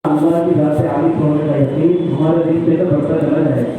اللہ کی ذات سے عارف ہونے کا یقین ہمارے دل سے تو بڑھتا چلا جائے گا۔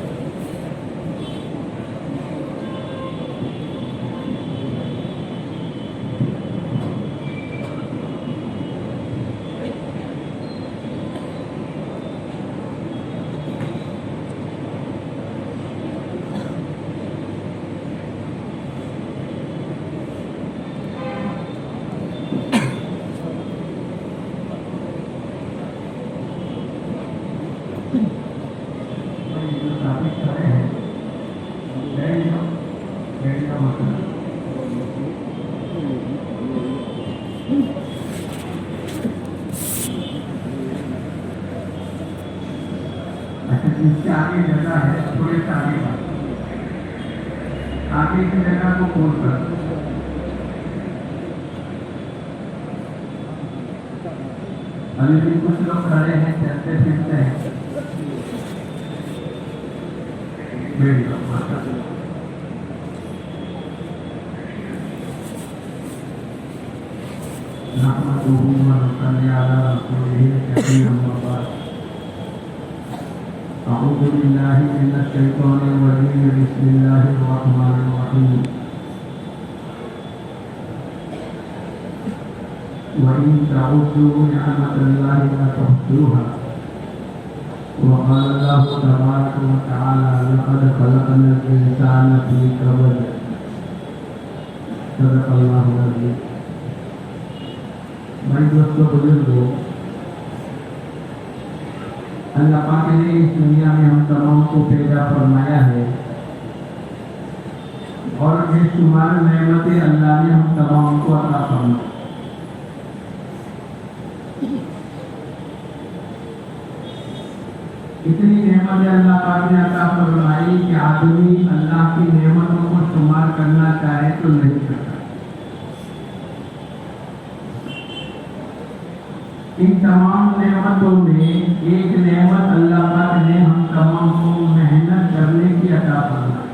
جس سے آگے جگہ ہے تھوڑے سے آگے کی جگہ کو کھول کر ابھی بھی کچھ لوگ کھڑے ہیں چلتے پھرتے ہیں أعوذ بالله من الشيطان الرجيم بسم الله الرحمن الرحيم وإن تعدوا نعمة الله لا تحصوها وقال الله تبارك وتعالى لقد خلقنا الإنسان في كبد صدق الله العظيم۔ بھائی دوستو بزرگو، اللہ پاک نے اس دنیا میں ہم تمام کو پیدا فرمایا ہے اور بے شمار نعمتیں اللہ نے ہم تمام کو عطا فرمائی۔ اتنی نعمتیں اللہ پاک نے عطا فرمائی کہ آدمی اللہ کی نعمتوں کو شمار کرنا چاہے تو نہیں کرتا۔ ان تمام نعمتوں میں ایک نعمت اللہ پاک نے ہم تمام کو محنت کرنے کی عطا فرمائی۔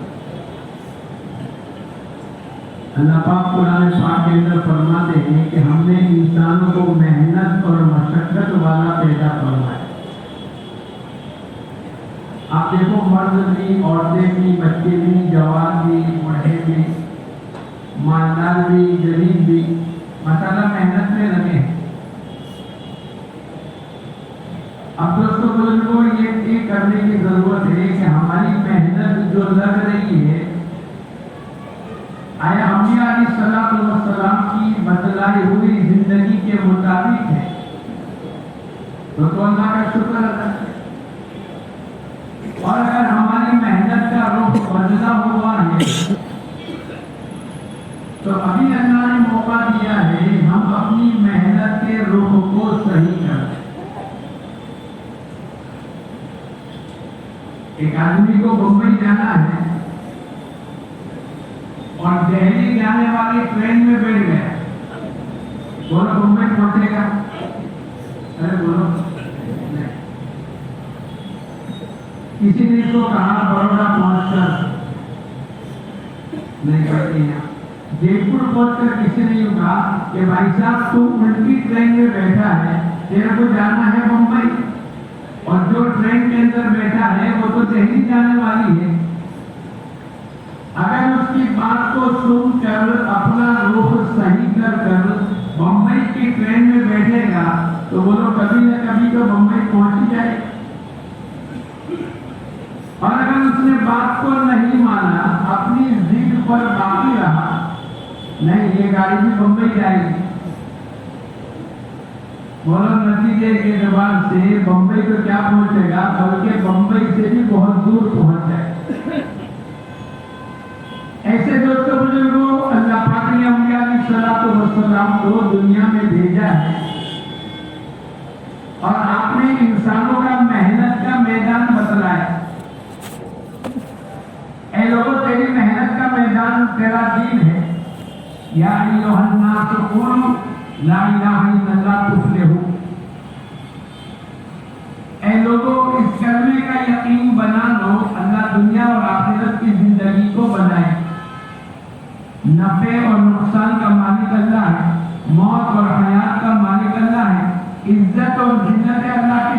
اللہ پاک قرآن پاک کے اندر فرماتے ہیں کہ ہم نے انسانوں کو محنت اور مشقت والا پیدا فرمایا۔ آپ دیکھو، مرد بھی، عورتیں بھی، بچے بھی، جوان بھی، بوڑھے بھی، مالدار بھی، غریب بھی مسئلہ محنت میں لگے ہیں۔ اب دوستو بزرگوں، یہ کرنے کی ضرورت ہے کہ ہماری محنت جو لگ رہی ہے آیا انبیاء علیہ السلام کی بتلائی ہوئی زندگی کے مطابق ہے تو اللہ کا شکر ادا کریں۔ اور اگر ہماری محنت کا رخ بدلا ہوا ہے تو ابھی اللہ نے موقع دیا ہے ہم اپنی محنت کے رخ کو صحیح کریں۔ ایک آدمی کو بمبئی جانا ہے اور دہلی جانے والی ٹرین میں بیٹھ گیا، بولو بمبئی پہنچے گا؟ ارے بولو، کسی نے تو کہا بڑوڑا پہنچ کر نہیں کہتے ہیں، جے پور پہنچ کر کسی نے یوں کہا کہ بھائی صاحب تو الٹی ٹرین میں بیٹھا ہے، تیرے کو جانا ہے بمبئی، اور جو ٹرین کے اندر بیٹھا ہے وہ تو دہلی جانے والی ہے۔ اگر اس کی بات کو سن کر اپنا رخ صحیح کر بمبئی کی ٹرین میں بیٹھے گا تو بولو کبھی نہ کبھی تو بمبئی پہنچ جائے۔ اور اگر اس نے بات کو نہیں مانا، اپنی ضد پر باقی رہا، نہیں یہ گاڑی بھی بمبئی جائے گی، بولو نتیجے کے زبان سے بمبئی تو کیا پہنچے گا بلکہ بمبئی سے بھی بہت دور پہنچ جائے۔ ایسے دوستوں بزرگوں، اللہ پاک نے انبیاء علیہ السلام کو دنیا میں بھیجا ہے اور آپ نے انسانوں کا محنت کا میدان بتلایا۔ اے لوگوں، تیری محنت کا میدان تیرا دین ہے۔ یا ایھا الناس قولوا لا الہ الا اللہ تفلحوا۔ اے لوگوں، اس کلمے کا یقین بنا لو، اللہ دنیا اور آخرت کی زندگی کو بنائے۔ نفع اور نقصان کا مالک اللہ ہے، موت اور حیات کا مالک اللہ ہے، عزت اور ذلت اللہ کی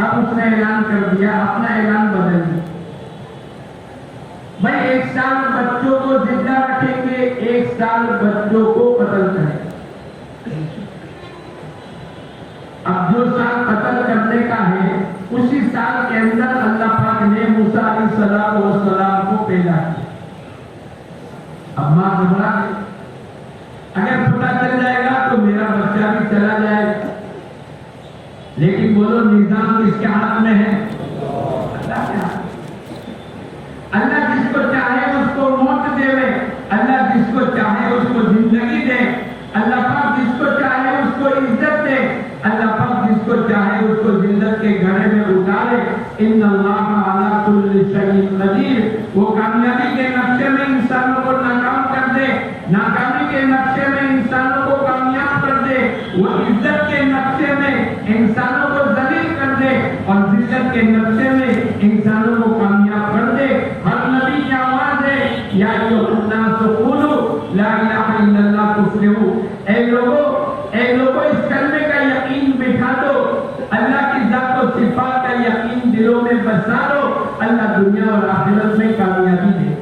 اب اس نے اعلان کر دیا، اپنا اعلان بدل دیا، بھائی 1 سال بچوں کو زندہ رکھیں گے، 1 سال بچوں کو قتل کریں گے۔ اب جو سال قتل کرنے کا ہے اسی سال کے اندر اللہ پاک نے موسیٰ علیہ السلام کو پیدا کیا۔ اب ماں گھبرا گئی، اگر پتہ چل جائے گا تو میرا بچہ بھی چلا جائے گا، لیکن بولو نظام کس کے ہاتھ میں ہے؟ اللہ کے ہاتھ۔ اللہ جس کو چاہے اس کو موت دے، اللہ جس کو چاہے اس کو زندگی دے، اللہ پاک جس کو چاہے اس کو عزت دے، اللہ پاک جس کو چاہے اس کو ذلت کے گڑھے میں اتارے۔ ان اللہ علی کل شیء قدیر۔ وہ کامیابی کے نقشے میں انسانوں کو ناکام کر دے، ناکامی کے نقشے میں انسانوں کو کامیاب کر دے، وہ عزت کے نقشے میں انسانوں کو ذلیل کر دے، اور ذلت کے نقشے میں انسانوں کو کامیاب کر دے۔ ہر نبی کی آواز ہے یا ایھا الناس قولوا لا الہ الا اللہ تفلحوا۔ اے لوگوں اس کلمے کا یقین بٹھا دو، اللہ کی ذات و صفات کا یقین دلوں میں بسا دو، اللہ دنیا اور آخرت میں کامیابی دے۔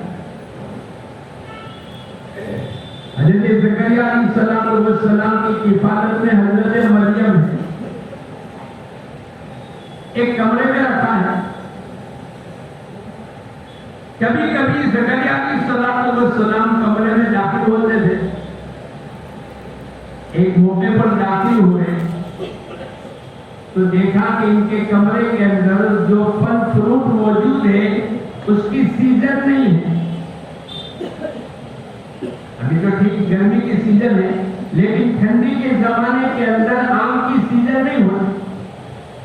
حضرت زکریا علیہ السلام کی کفالت میں حضرت مریم ہے، ایک کمرے میں رکھا ہے۔ کبھی کبھی زکریا علیہ السلام کمرے میں داخل ہوتے تھے، ایک موقع پر داخل ہوئے تو دیکھا کہ ان کے کمرے کے اندر جو پھل فروٹ موجود ہے اس کی سیزن نہیں ہے۔ ابھی تو ٹھیک گرمی کی سیزن ہے، لیکن ٹھنڈی کے زمانے کے اندر آم کی سیزن نہیں ہوتی،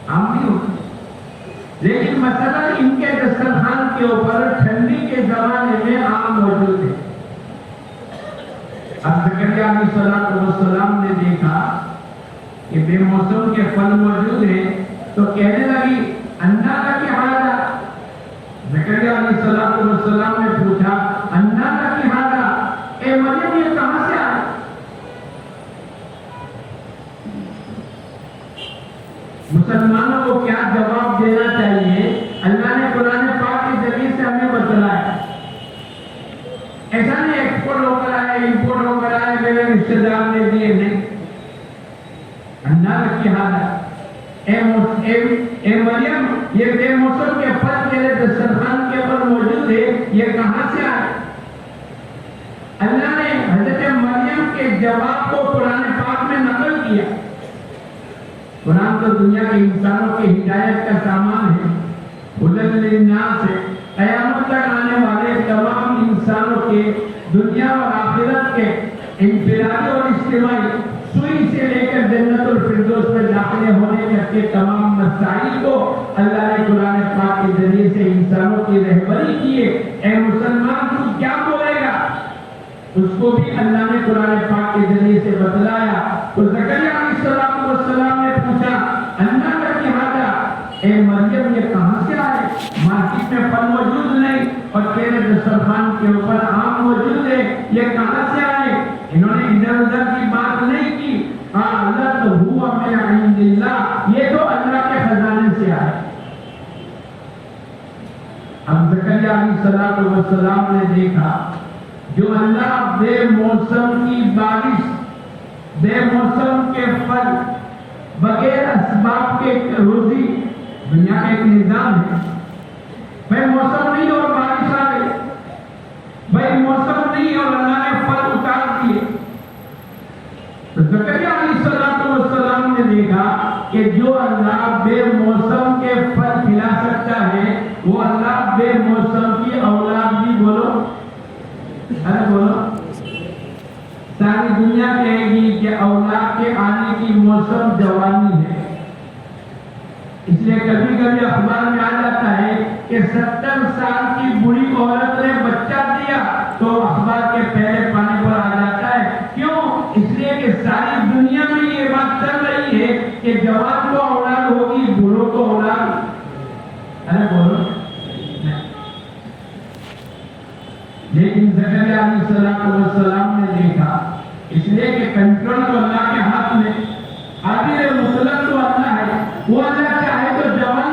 آم نہیں ہوتی، لیکن مثلا ان کے دسترخوان کے اوپر ٹھنڈی کے زمانے میں آم موجود ہے۔ اب زکریا علیہ السلام نے دیکھا کہ بے موسم کے پھل موجود ہیں تو کہنے لگی انا لک ھذا۔ زکریا علیہ السلام نے پوچھا انا لک ھذا، اے مریم یہ کہاں سے آیا؟ مسلمانوں کو کیا جواب دینا چاہیے؟ اللہ نے قرآن پاک کے ذریعے سے ہمیں بتلایا، ایسا نہیں ایکسپورٹ ہو کر آئے، امپورٹ ہو کر آئے، میرے رشتے دار نے دیے، نہیں۔ انا لک ھذا، اے مریم یہ بے موسم کے پھل تیرے دسترخوان کے اوپر موجود ہے، یہ کہاں سے آئے؟ اللہ نے حضرت مریم کے جواب کو قرآن پاک میں نقل کیا۔ قرآن تو دنیا کے انسانوں کی ہدایت کا سامان ہے، ھدی للناس ہے، قیامت تک آنے والے تمام انسانوں کے دنیا اور آخرت کے انفرادی اور اجتماعی سوئی سے لے کر جنت الفردوس میں داخلے ہونے تک کے تمام مسائل کو اللہ نے قرآن پاک کے ذریعے سے انسانوں کی رہبری کی ہے۔ اے مسلمان تو کیا بولے گا؟ اس کو بھی اللہ نے قرآن پاک کے ذریعے سے بتلایا۔ تو زکریا علیہ السلام نے پوچھا انا لک ھذا، اے مریم یہ کہاں سے آئے؟ مارکیٹ میں پھل موجود نہیں اور تیرے دسترخوان کے اوپر آم موجود ہے، یہ کہاں سے آئے؟ انہوں نے ادھر ادھر کی بات نہیں کی، قالت ھو من عند اللہ، یہ تو اللہ کے خزانے سے آئے۔ اب زکریا علیہ السلام نے دیکھا جو اللہ بے موسم کی بارش، بے موسم کے پھل، بغیر اسباب کے روزی، دنیا کا ایک نظام ہے، بھائی موسم نہیں اور بارش آ گئی، بھائی موسم نہیں اور اللہ نے پھل اتار دیے۔ تو زکریا علیہ السلام نے دیکھا کہ جو اللہ بے موسم کے پھل کھلا سکتا ہے وہ اللہ بے موسم کی اولاد بھی، بولو ارے بولو، ساری دنیا کہے گی کہ اولاد کے آنے کی موسم جوانی ہے۔ اس لیے کبھی کبھی اخبار میں آ جاتا ہے کہ 70 سال کی بوڑھی عورت نے بچہ دیا تو اخبار کے پہلے پانے پر آ جاتا ہے۔ کیوں؟ اس لیے کہ ساری دنیا میں یہ بات چل رہی ہے کہ جوان کو اولاد ہوگی، بوڑھوں کو اولاد، ارے بولو۔ لیکن زکریا علیہ السلام نے دیکھا، اس لیے کہ کنٹرول تو اللہ کے ہاتھ میں، قادر مطلق تو اللہ ہے، وہ اللہ چاہے تو جوان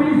20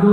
2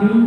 3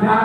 4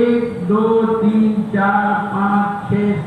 1, 2, 3, 4, 5, 6,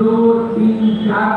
2, 3, 4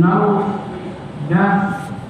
9, 10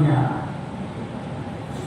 11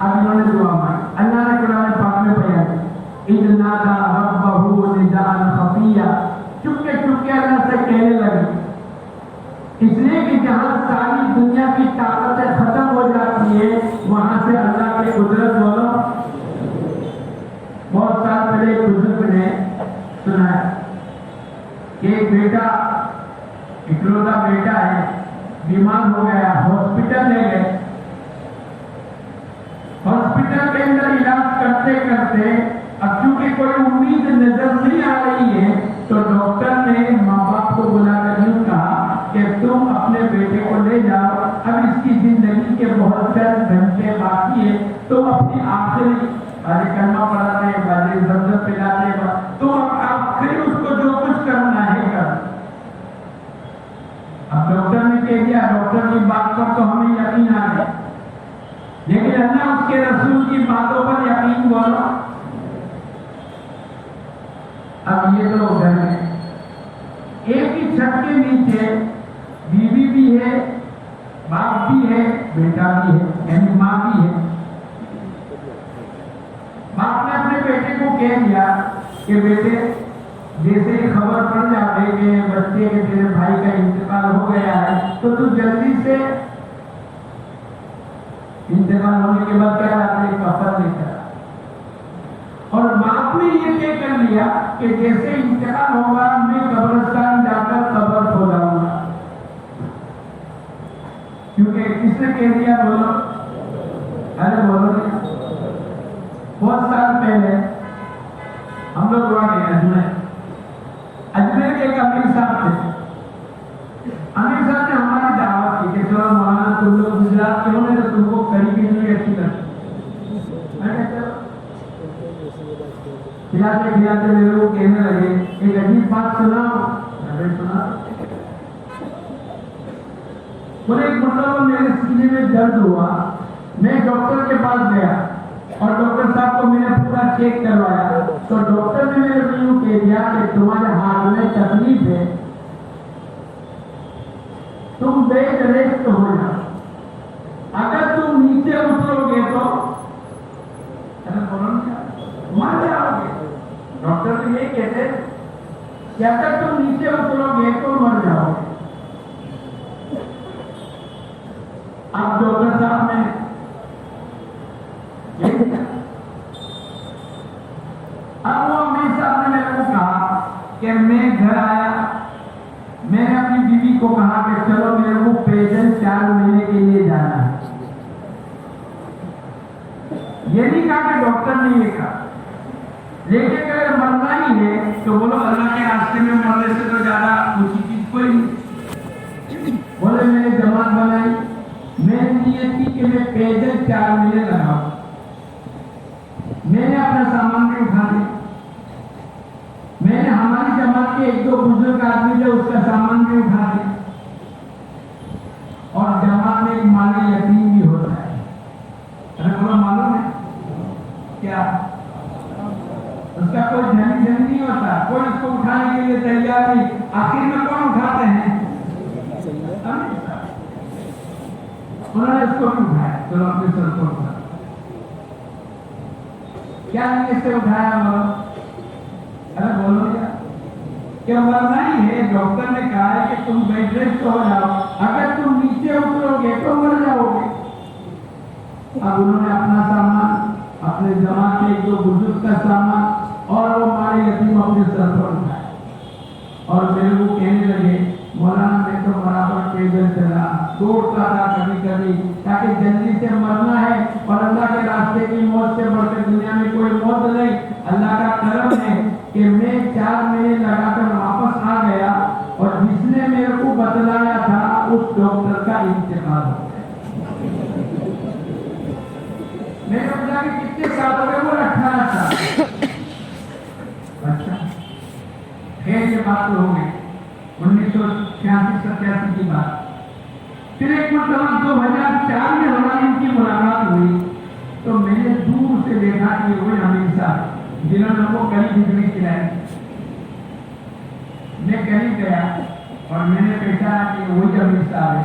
اب انہوں نے دعا مانگی. اللہ نے قرآن پاک میں بیان کیا اذ نادى ربه نداء خفيا. چپکے چپکے اللہ سے کہنے لگے, اس لیے کہ جہاں ساری دنیا کی طاقتیں ختم ہو جاتی ہے وہاں سے اللہ کی قدرت بولو. بہت سال پہلے ایک بزرگ نے سنا ہے کہ ایک بیٹا, اکلوتا بیٹا ہے, بیمار ہو گیا, ہاسپٹل لے گئے. ہاسپٹل کے اندر علاج کرتے کرتے اب چونکہ کوئی امید نظر نہیں آ رہی ہے تو ڈاکٹر نے ماں باپ کو بلا کر یوں کہا کہ تم اپنے بیٹے کو لے جاؤ, اب اس کی زندگی کے بہت چند گھنٹے باقی ہے, تم اپنی آخری کلمہ پڑھاتے بازی زمزم پلاتے تم آخری اس کو جو کچھ کرنا ہے کر. اب ڈاکٹر نے کہہ دیا, ڈاکٹر کی بات پر تو ہمیں یقین آ گیا, لیکن اللہ اس کے رسول کی باتوں پر یقین بولو. اب یہ تو گھر میں ایک ہی چھت کے نیچے بیوی بھی ہے, باپ بھی ہے, بیٹا بھی ہے, یعنی ماں بھی ہے. باپ نے اپنے بیٹے کو کہہ دیا کہ بیٹے جیسے ہی خبر پڑ جاتے کہ بچے کے تیرے بھائی کا انتقال ہو گیا ہے تو تو جلدی سے انتقال ہونے کے بعد کیا آتے کفن لے کر. اور باپ نے یہ طے کر لیا کہ جیسے انتقال ہوگا میں قبرستان جا کر قبر کھوداؤں گا. کیونکہ کس نے کہہ دیا بولو, ارے بولو نہیں. بہت سال پہلے ہم لوگ وہاں گئے اجمیر کے ایک امیر صاحب تھے. امیر صاحب نے ہماری دعوت کی کہ چلو مولانا تم لوگ گجرات کے ہو تو تم کو کڑی کی نہیں اچھی لگتی. کھلاتے کھلاتے میرے لوگ کہنے لگے ایک عجیب بات سناؤ. سنا بولے ایک مرتبہ میرے سینے میں درد ہوا, میں ڈاکٹر کے پاس گیا اور ڈاکٹر صاحب کو میں نے پورا چیک کروایا تو ڈاکٹر نے میرے کو یوں کہہ دیا کہ تمہارے ہاتھ میں تکلیف ہے, تم بیڈ ریسٹ ہو جاؤ, اگر تم نیچے اترو گے تو مر جاؤ گے. ڈاکٹر تو یہ کہتے کہ اگر تم نیچے اترو گے تو مر جاؤ گے. اب ڈاکٹر صاحب نے اب وہ امیر صاحب نے میرے کو کہا کہ میں گھر آیا, میں نے اپنی بیوی کو کہا کہ چلو میرے کو پیدل 4 مہینے کے لیے جانا ہے. یہ نہیں کہا کہ ڈاکٹر نے یہ کہا, لیکن اگر مرنا ہی ہے تو بولو اللہ کے راستے میں مرنے سے تو زیادہ اونچی چیز کوئی نہیں. بولے میں نے جماعت بنائی, میں نے نیت کی کہ میں پیدل 4 مہینے لگاؤں. میں نے اپنا سامان بھی اٹھا دیا, میں نے ہماری جماعت کے 1-2 بزرگ آدمی جو اس کا سامان بھی اٹھا دیا. اور جماعت میں ایک مالی یتیم بھی ہوتا ہے. تمہیں معلوم ہے کیا اس کا کوئی جھنڈ نہیں ہوتا, کوئی اس کو اٹھانے کے لیے تیار نہیں. آخر میں کون اٹھاتے ہیں؟ انہوں نے اس کو بھی اٹھایا. چلو اپنے سر کو اٹھا, کیا نیت سے اٹھایا بولو؟ ارے بولو کیا کہ مرنا ہی ہے. ڈاکٹر نے کہا ہے کہ تم بیڈ ریسٹ ہو جاؤ, اگر تم نیچے اترو گے تو مر جاؤ گے. اب انہوں نے اپنا سامان, اپنے جماعت کے 1-2 بزرگ کا سامان اور وہ ہمارے یتیم اپنے سر پر اٹھائے اور میرے کو کہنے لگے مولانا میں تو برابر پیدل چلا, دوڑتا تھا کبھی کبھی تاکہ جلدی سے مرنا ہے اور اللہ کے راستے کی موت سے بڑھ کر دنیا میں کوئی موت نہیں. اللہ کا کرم ہے کہ میں 4 مہینے لگا کر واپس آ گیا اور جس نے میرے کو بتلایا تھا اس ڈاکٹر کا انتقال ہو گیا. میں نے پوچھا کہ کتنے سال ہو گئے؟ وہ 18 سال. اچھا خیر یہ بات تو ہو گئی 1986-87 کی بات. پھر ایک مرتبہ 2004 میں ہماری ان کی ملاقات ہوئی تو میں نے دور سے دیکھا کہ وہ امیر صاحب جنہوں نے وہ قریب بجلی کھلائی. میں قریب گیا اور میں نے دیکھا کہ وہی امیر صاحب ہے.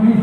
20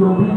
24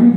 20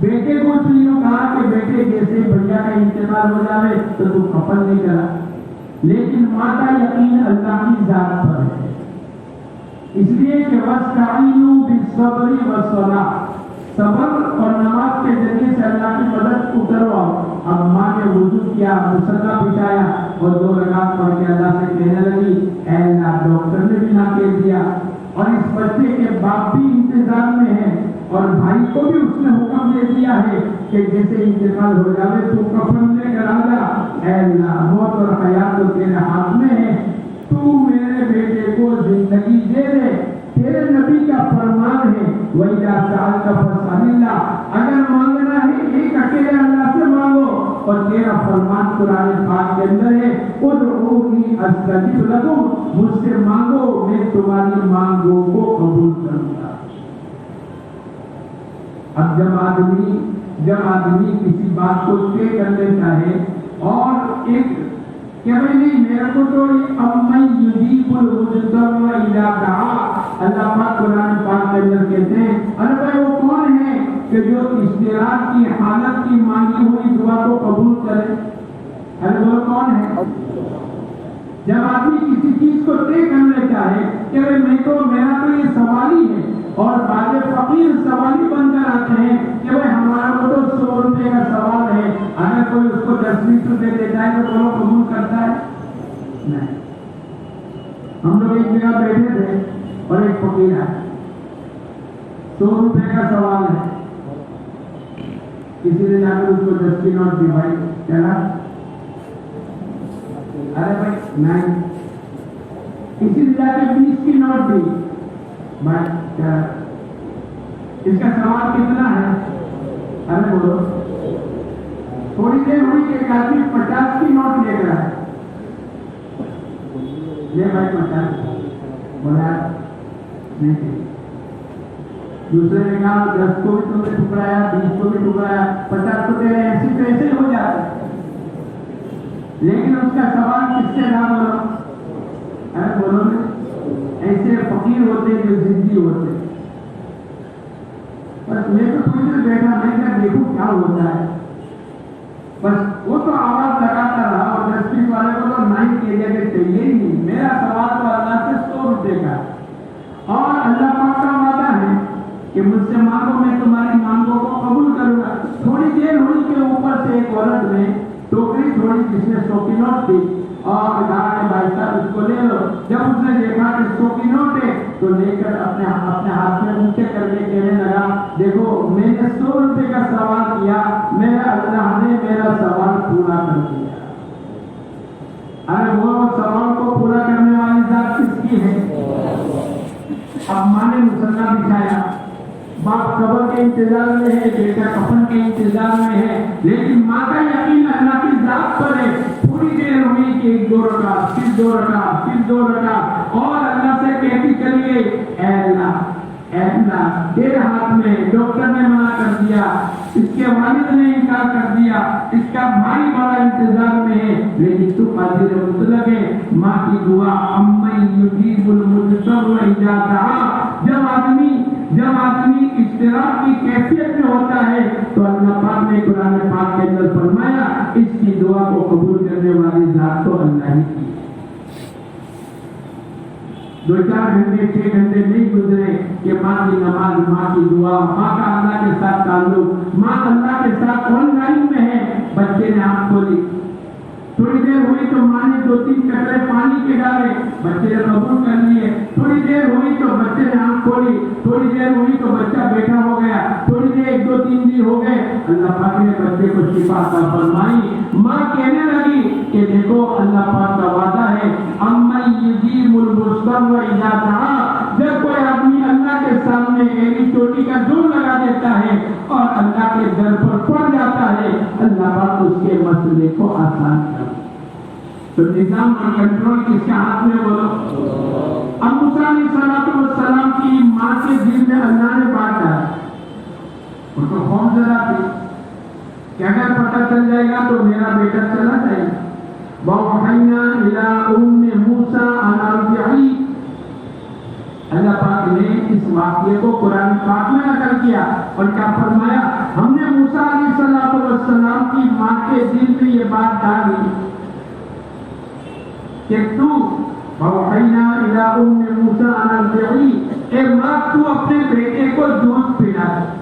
بیٹے کو اس لیے کہا کہ بیٹے جیسے بھیا کا انتقال ہو جائے تو تو کفن نہیں کرا، لیکن ماں کا یقین اللہ کی ذات پر ہے، اس لیے کہ وَاسْتَعِینُوا بِالصَّبْرِ وَالصَّلَاةِ، صبر اور نماز کے ذریعے سے اللہ کی مدد کو کرواؤ۔ اب ماں نے وضو کیا، مصلی بچھایا اور 2 رکعت پڑھ کے اللہ سے کہنے لگی اے اللہ ڈاکٹر نے بھی نہ کہہ دیا اور اس بچے کے باپ بھی انتظار میں ہے اور بھائی کو بھی اس نے حکم دے دیا ہے کہ جیسے انتقال ہو جائے تو کفن لے کر آ جا، اے اللہ موت اور حیات تو تیرے ہاتھ میں ہے، تو میرے بیٹے کو زندگی دے دے، تیرے نبی کا فرمان ہے وَإِذَا سَأَلْتَ فَاسْأَلِ اللَّهَ، اگر مانگنا ہے ایک اکیلے اللہ سے مانگو، اور تیرا فرمان قرآن پاک کے اندر ہے ادعونی استجب لکم، مجھ سے مانگو میں تمہاری مانگوں کو قبول کروں گا۔ اب جب آدمی کسی بات کو طے کر لیتا ہے اور ایک کہ بھائی نہیں میرے کو تو امن یجیب المضطر اذا دعا، اللہ پاک قرآن پاک کے اندر کہتے ہیں ارے بھائی وہ کون ہے کہ جو اضطرار کی حالت کی مانگی ہوئی دعا کو قبول کرے؟ ارے وہ کون ہے؟ جب آدمی کسی چیز کو طے کر لیتا ہے کہ بھائی میں تو میرا تو یہ سوال ہی ہے، اور بعض فقیر سوالی بن کر آتے ہیں کہ بھائی ہمارا وہ تو 100 روپے کا سوال ہے، اگر کوئی اس کو 10-20 روپے دیتا ہے تو وہ قبول کرتا ہے؟ نہیں۔ ہم لوگ ایک جگہ بیٹھے تھے اور ایک فقیر ہے، 100 روپے کا سوال ہے، کسی نے جا کر اس کو 10 کی نوٹ دی، بھائی چلا، ارے بھائی نہیں، کسی نے جا کے 20 کی نوٹ دی، بھائی چلا، اس کا سوال کتنا ہے؟ ارے بولو، تھوڑی دیر ہوئی کہ ایک آدمی 50 کی نوٹ لے کر آئے، لے بھائی 50، بولا نہیں، دوسرے نے کہا 10 کو بھی تم نے ٹکرایا، 20 کو بھی ٹکرایا، 50 کو تیرے ایسی تو ایسے ہو جاتے، لیکن اس کا سوال کس سے نہ بولو؟ ارے بولو نا، ایسے فقیر ہوتے جو ضدی ہوتے، بس میں تو تھوڑی دیر بیٹھا، میں کیا دیکھوں کیا ہوتا ہے، بس وہ تو آواز لگاتا رہا اور 10 والے کو تو 9 کے لیے چاہیے ہی نہیں، میرا سوال تو اللہ سے 100 روپے کا، اور اللہ پاک کا وعدہ ہے کہ مجھ سے مانگو میں تمہاری مانگوں کو قبول کروں گا۔ تھوڑی دیر ہوئی کہ اوپر سے ایک عورت نے ٹوکری چھوڑی جس میں 100 کی نوٹ تھی اور کہا کہ بھائی صاحب اس کو لے لو، جب اس نے دیکھا کہ 100 کی نوٹ ہے تو لے کر اپنے ہاتھ میں اونچے کر کے کہنے لگا دیکھو میں نے 100 روپے کا سوال کیا، میرا اللہ نے میرا سوال پورا کر دیا۔ ارے وہ سوال کو پورا کرنے والی ذات کس کی ہے؟ اب ماں نے مصلی بچھایا، باپ قبر کے انتظار میں ہے، بیٹا کفن کے انتظار میں ہے، لیکن ماں کا یقین اللہ کی ذات پر ہے۔ تھوڑی دیر ہوئی کہ 1-2 رکعت، پھر 2 رکعت، پھر 2 رکعت، اور اللہ سے کہتی چلی گئی اے اللہ تیرے ہاتھ میں، ڈاکٹر نے منع کر دیا، اس کے والد نے انکار کر دیا، اس کا بھائی بڑا انتظار میں ہے، لیکن تو قادر مطلق ہے۔ ماں کی دعا امن یجیب المضطر اذا دعا، جب آدمی اضطراب کی کیفیت میں ہوتا ہے تو اللہ پاک نے قرآن پاک کے اندر فرمایا اس کی دعا کو قبول کرنے والی ذات تو اللہ ہی کی۔ 2-4 گھنٹے 6 گھنٹے نہیں گزرے کہ ماں کی نماز، ماں کی دعا، ماں کا اللہ کے ساتھ تعلق، ماں اللہ کے ساتھ آن لائن میں ہے، بچے نے آنکھ کھولی، تھوڑی دیر ہوئی تو ماں نے 2-3 قطرے پانی کے ڈالے، بچے نے قبول کر لیے، تھوڑی دیر ہوئی تو بچے نے آنکھ کھولی، تھوڑی دیر ہوئی تو بچہ بیٹھا ہو گیا، تھوڑی دیر 1-2-3 دن ہو گئے، اللہ پاک نے بچے کو شفا عطا فرمائی۔ ماں کہنے لگی کہ دیکھو اللہ پاک کا وعدہ ہے امن یجیب المضطر اذا دعا، جب کوئی آدمی اللہ کے سامنے ایڑی چوٹی کا زور لگا دیتا ہے اور اللہ کے در پر پڑ جاتا ہے، اللہ پاک اس کے مسئلے کو آسان کرتا ہے۔ تو نظام اور کنٹرول کس کے ہاتھ میں؟ بولو۔ اب موسیٰ علیہ السلام کی ماں کے دل میں اللہ نے بات ڈالا، ان کو خوف زدہ تھی کہ اگر پتہ چل جائے گا تو میرا بیٹا چلا جائے گا۔ وَأَوْحَيْنَا إِلَىٰ أُمِّ مُوسَىٰ أَنْ أَرْضِعِيهِ، اللہ پاک نے اس واقعے کو قرآن پاک میں نقل کیا اور کیا فرمایا، ہم نے موسیٰ علیہ السلام کی ماں کے دل میں یہ بات ڈالی کہ تو وَأَوْحَيْنَا إِلَىٰ أُمِّ مُوسَىٰ أَنْ أَرْضِعِيهِ، اے ماں تو اپنے بیٹے کو دودھ پلا دے۔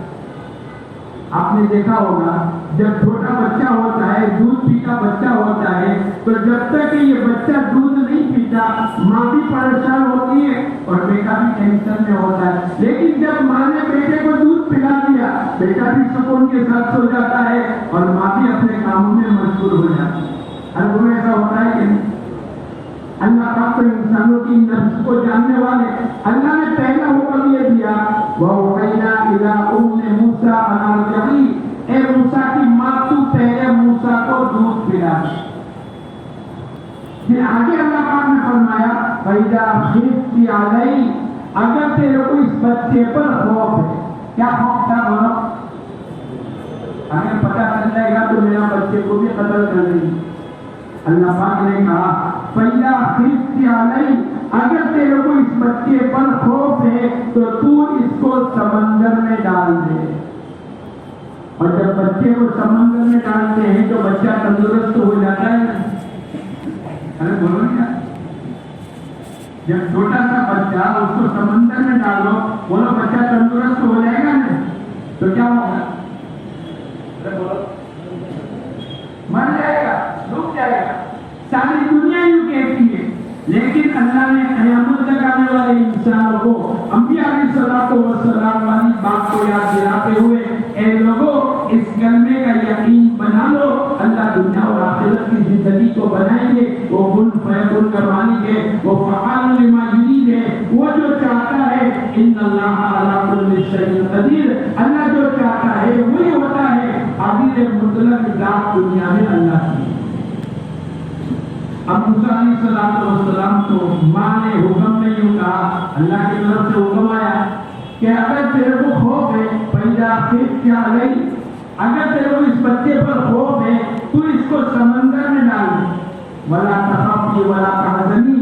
آپ نے دیکھا ہوگا جب چھوٹا بچہ ہوتا ہے، دودھ پیتا بچہ ہوتا ہے، تو جب تک کہ یہ بچہ دودھ نہیں پیتا ماں بھی پریشان ہوتی ہے اور بیٹا بھی ٹینشن میں ہوتا ہے، لیکن جب ماں نے بیٹے کو دودھ پلا دیا بیٹا بھی سکون کے ساتھ سو جاتا ہے اور ماں بھی اپنے کاموں میں مشغول ہو جاتی ہے۔ ہر کوئی ایسا ہوتا ہے کہ نہیں؟ اللہ پاک تو انسانوں کی نفس کو جاننے والے، اللہ نے پہلا حکم یہ دیا وَأَوْحَيْنَا إِلَىٰ أُمِّ مُوسَىٰ أَنْ أَرْضِعِيهِ، اے موسیٰ کی ماں تو پہلے موسیٰ کو دودھ پلا دے۔ پھر آگے اللہ پاک نے فرمایا فَإِذَا خِفْتِ عَلَيْهِ، اگر تیرے کو اس بچے پر خوف ہے، کیا خوف تھا بولو؟ اگر پتہ چل جائے گا تو میرا بچے کو بھی قتل کر دیں گے۔ اللہ پاک نے کہا فَإِذَا خِفْتِ عَلَيْهِ، اگر تیرے کو اس بچے پر خوف ہے تو تو اس کو سمندر میں ڈال دے۔ اور جب بچے کو سمندر میں ڈالتے ہیں تو بچہ تندرست ہو جاتا ہے نا؟ ارے بولو کیا؟ جب چھوٹا سا بچہ اس کو سمندر میں ڈالو، بولو بچہ تندرست ہو جائے گا نا؟ تو کیا ہوگا؟ ارے بولو، مر جائے گا، ڈوب جائے گا۔ ساری دنیا یوں کہتی ہے، لیکن اللہ نے قیامت تک آنے والے انسانوں کو انبیاء علیہ السلام والی بات کو یاد دلاتے ہوئے اے لوگوں اس کلمے کا یقین بنا لو، اللہ دنیا اور آخرت کی زندگی کو بنائیں گے، وہ کن فیکن کروانی گے، وہ فعال لما یرید ہے، وہ جو چاہتا ہے ان اللہ علی کل شیء قدیر، اللہ جو چاہتا ہے وہی ہوتا ہے، قادر مطلق ذات دنیا میں اللہ کی۔ اب موسیٰ علیہ السلام کو ماں نے حکم میں یوں کہا، اللہ کی طرف سے حکم آیا کہ اگر تیرے کو خوف ہے فَإِذَا خِفْتِ عَلَيْهِ، اگر تیرے کو اس بچے پر خوف ہے تو اس کو سمندر میں ڈال دے۔ وَلَا تَخَافِي وَلَا تَحْزَنِي،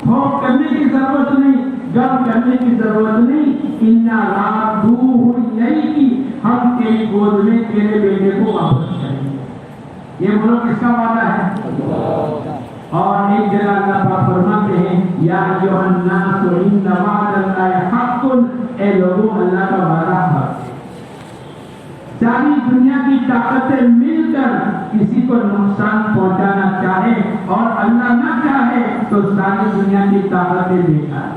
خوف کرنے کی ضرورت نہیں، غم کرنے کی ضرورت نہیں، إِنَّا رَادُّوهُ إِلَيْكِ، ہم تیری گود میں تیرے بیٹے کو واپس کریں گے۔ یہ بولو کس کا وعدہ ہے؟ اور ایک جگہ اللہ پاک فرماتے ہیں یا ایھا الناس ان وعد اللہ حق، اے لوگوں اللہ کا وعدہ حق ہے۔ ساری دنیا کی طاقتیں مل کر کسی کو نقصان پہنچانا چاہے اور اللہ نہ چاہے تو ساری دنیا کی طاقتیں بیکار۔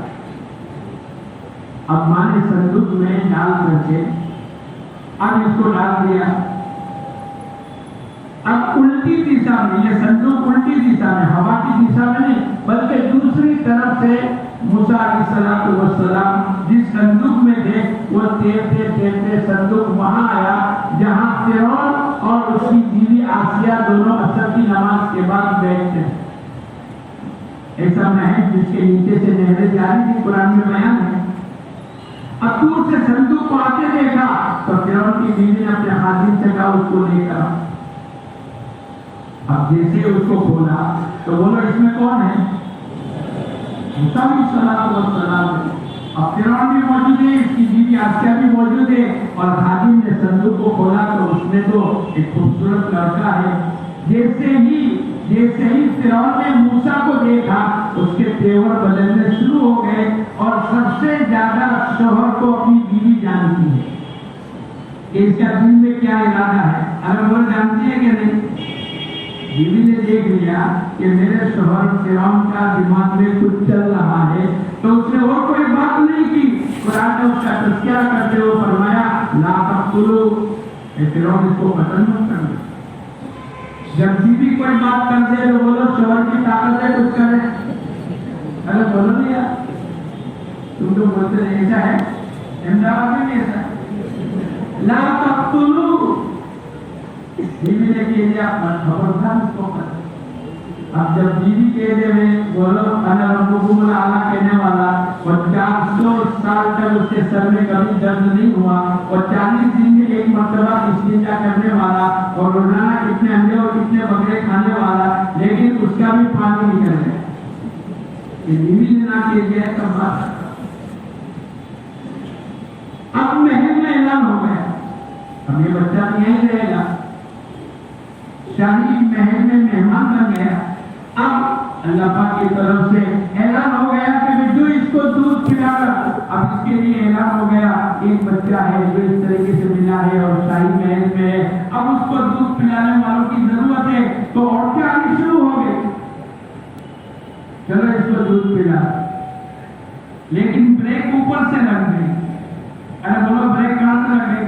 اب ماں نے صندوق میں ڈال کر کے اب اس کو ڈال دیا، اب الٹی دشا میں، یہ صندوق الٹی دشا میں، ہوا کی دشا میں نہیں بلکہ دوسری طرف سے موسیٰ علیہ السلام جس صندوق میں تھے وہ تیرتے تیرتے صندوق وہاں آیا جہاں فرعون اور اس کی بیوی آسیہ دونوں عصر کی نماز کے بعد بیٹھتے ہیں۔ ایسا محل جس کے نیچے سے نہریں جاری تھی، قرآن میں بیان ہے۔ اب دور سے صندوق کو آتے دیکھا تو فرعون کی بیوی نے اپنے خادم سے کہا اس کو لے کر۔ اب جیسے اس کو کھولا تو بولو اس میں کون ہے؟ موسیٰ علیہ السلام۔ اب فرعون بھی موجود ہے، اس کی بیوی آسیہ بھی موجود ہے، اور خادم نے صندوق کو کھولا تو اس میں تو ایک خوبصورت لڑکا ہے۔ جیسے ہی فرعون نے موسیٰ کو دیکھا اس کے تیور بدلنے شروع ہو گئے، اور سب سے زیادہ شوہر کو اپنی بیوی جانتی ہے کہ اس کا دل میں کیا ارادہ ہے۔ اگر وہ جانتی ہے کہ نہیں؟ بیوی نے دیکھ لیا کہ میرے شوہر فرعون کا دماغ میں کچھ چل رہا ہے تو اس نے اور کوئی بات نہیں کی۔ قرآن نے اس کا تذکرہ کرتے ہوئے فرمایا لا تقتلوا، اے فرعون اس کو قتل مت کرنا۔ جب بیوی کوئی بات کر دے تو بولو شوہر کی طاقت ہے کچھ کرے۔ ارے بولو نہیں یار، تم تو بولتے ہیں ایسا ہے، احمدآباد میں بھی ایسا ہے۔ لا تقتلوا، بیوی نے کہہ دیا خبردار اس کو کر۔ اب جب بیوی کہہ دے میں بولو انا ربکم الاعلی کہنے والا اور 400 سال تک اس کے سر میں کبھی درد نہیں ہوا اور 40 دن میں ایک مرتبہ استنجا کرنے والا اور روزانہ کتنے انڈے اور کتنے بکرے کھانے والا، لیکن اس کا بھی پانی نکل گیا کہ بیوی نے نہ کہہ دیا تو بات اب محل میں اعلان ہو گیا، اب یہ بچہ یہیں رہے گا، شاہی محل میں مہمان بن گیا۔ اب اللہ پاک کی طرف سے اعلان ہو گیا کہ جو اس کو دودھ پلا کر، اب اس کے لیے اعلان ہو گیا ایک بچہ ہے جو اس طریقے سے ملا ہے اور شاہی محل میں ہے، اب اس کو دودھ پلانے والوں کی ضرورت ہے، تو عورتیں آنی شروع ہو گئی، چلو اس کو دودھ پلا، لیکن بریک اوپر سے لگ گئی۔ ارے بولو بریک کہاں سے لگ گئی؟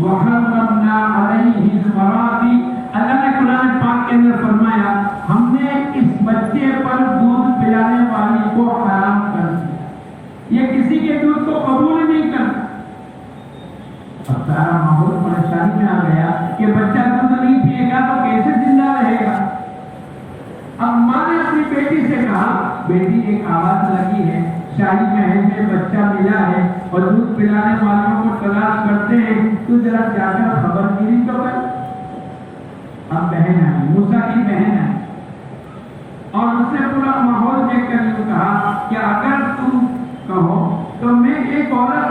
وَحَرَّمْنَا عَلَيْهِ الْمَرَاضِعَ، اللہ نے قرآن پاک کے اندر فرمایا ہم نے اس بچے پر دودھ پلانے والی کو حرام کر دیا، یہ کسی کے دودھ کو قبول نہیں کرتا۔ اب سارا ماحول پریشانی میں آ گیا کہ بچہ دودھ نہیں پیے گا تو کیسے زندہ رہے گا۔ اب ماں نے اپنی بیٹی سے کہا بیٹی ایک آواز لگی ہے، شاہی محل میں بچہ ملا ہے اور دودھ پلانے والوں کو تلاش کرتے ہیں، تو ذرا جا کر خبر گیری تو کر۔ اب بہن آئی، موسیٰ کی بہن آئی اور اس نے پورا ماحول دیکھ کر یوں کہا کہ اگر تم کہو تو میں ایک عورت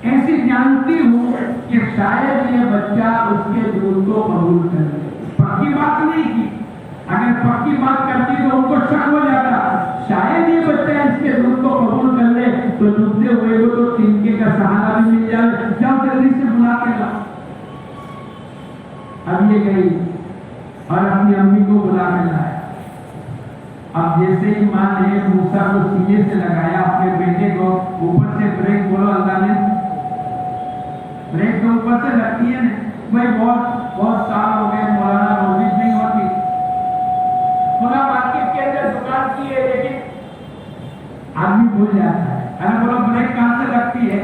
ایسی جانتی ہوں کہ شاید یہ بچہ اس کے دودھ کو قبول کر لے۔ پکی بات نہیں کی، اگر پکی بات کرتی تو ان کو شک ہو جاتا، شاید یہ بچہ اس کے دودھ کو قبول کر لے تو ڈوبتے ہوئے کو تو تنکے کا سہارا بھی مل جائے، جاؤ جلدی سے بلا کے لاؤ۔ اب یہ گئی اور اپنی امی کو بلا کے لایا۔ اب جیسے ہی ماں نے موسیٰ کو سینے سے لگایا اپنے بیٹے کو، اوپر سے بریک بولو اللہ نے، بریک تو اوپر سے لگتی ہے نا بھائی، بہت سال ہو گئے مولانا روزی نہیں ہوتی، خدا مارکیٹ کے اندر دکان کی ہے لیکن آدمی بھول جاتا ہے، ارے بولو بریک کہاں سے لگتی ہے؟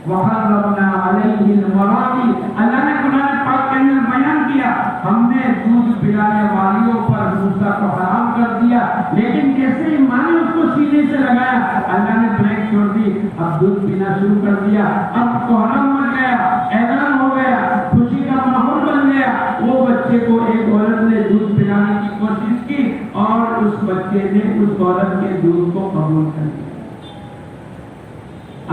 وَحَرَّمْنَا عَلَيْهِ الْمَرَاضِعَ، اللہ نے قرآن پاک کے اندر بیان کیا ہم نے دودھ پلانے والیوں پر موسیٰ کو حرام کر دیا، لیکن جیسے ہی ماں نے اس کو سینے سے لگایا اللہ نے بریک چھوڑ دی، اب دودھ پینا شروع کر دیا، اب کوہرام مر گیا، اعلان ہو گیا، خوشی کا ماحول بن گیا۔ وہ بچے کو ایک عورت نے دودھ پلانے کی کوشش کی اور اس بچے نے اس عورت کے دودھ کو قبول کر لیا۔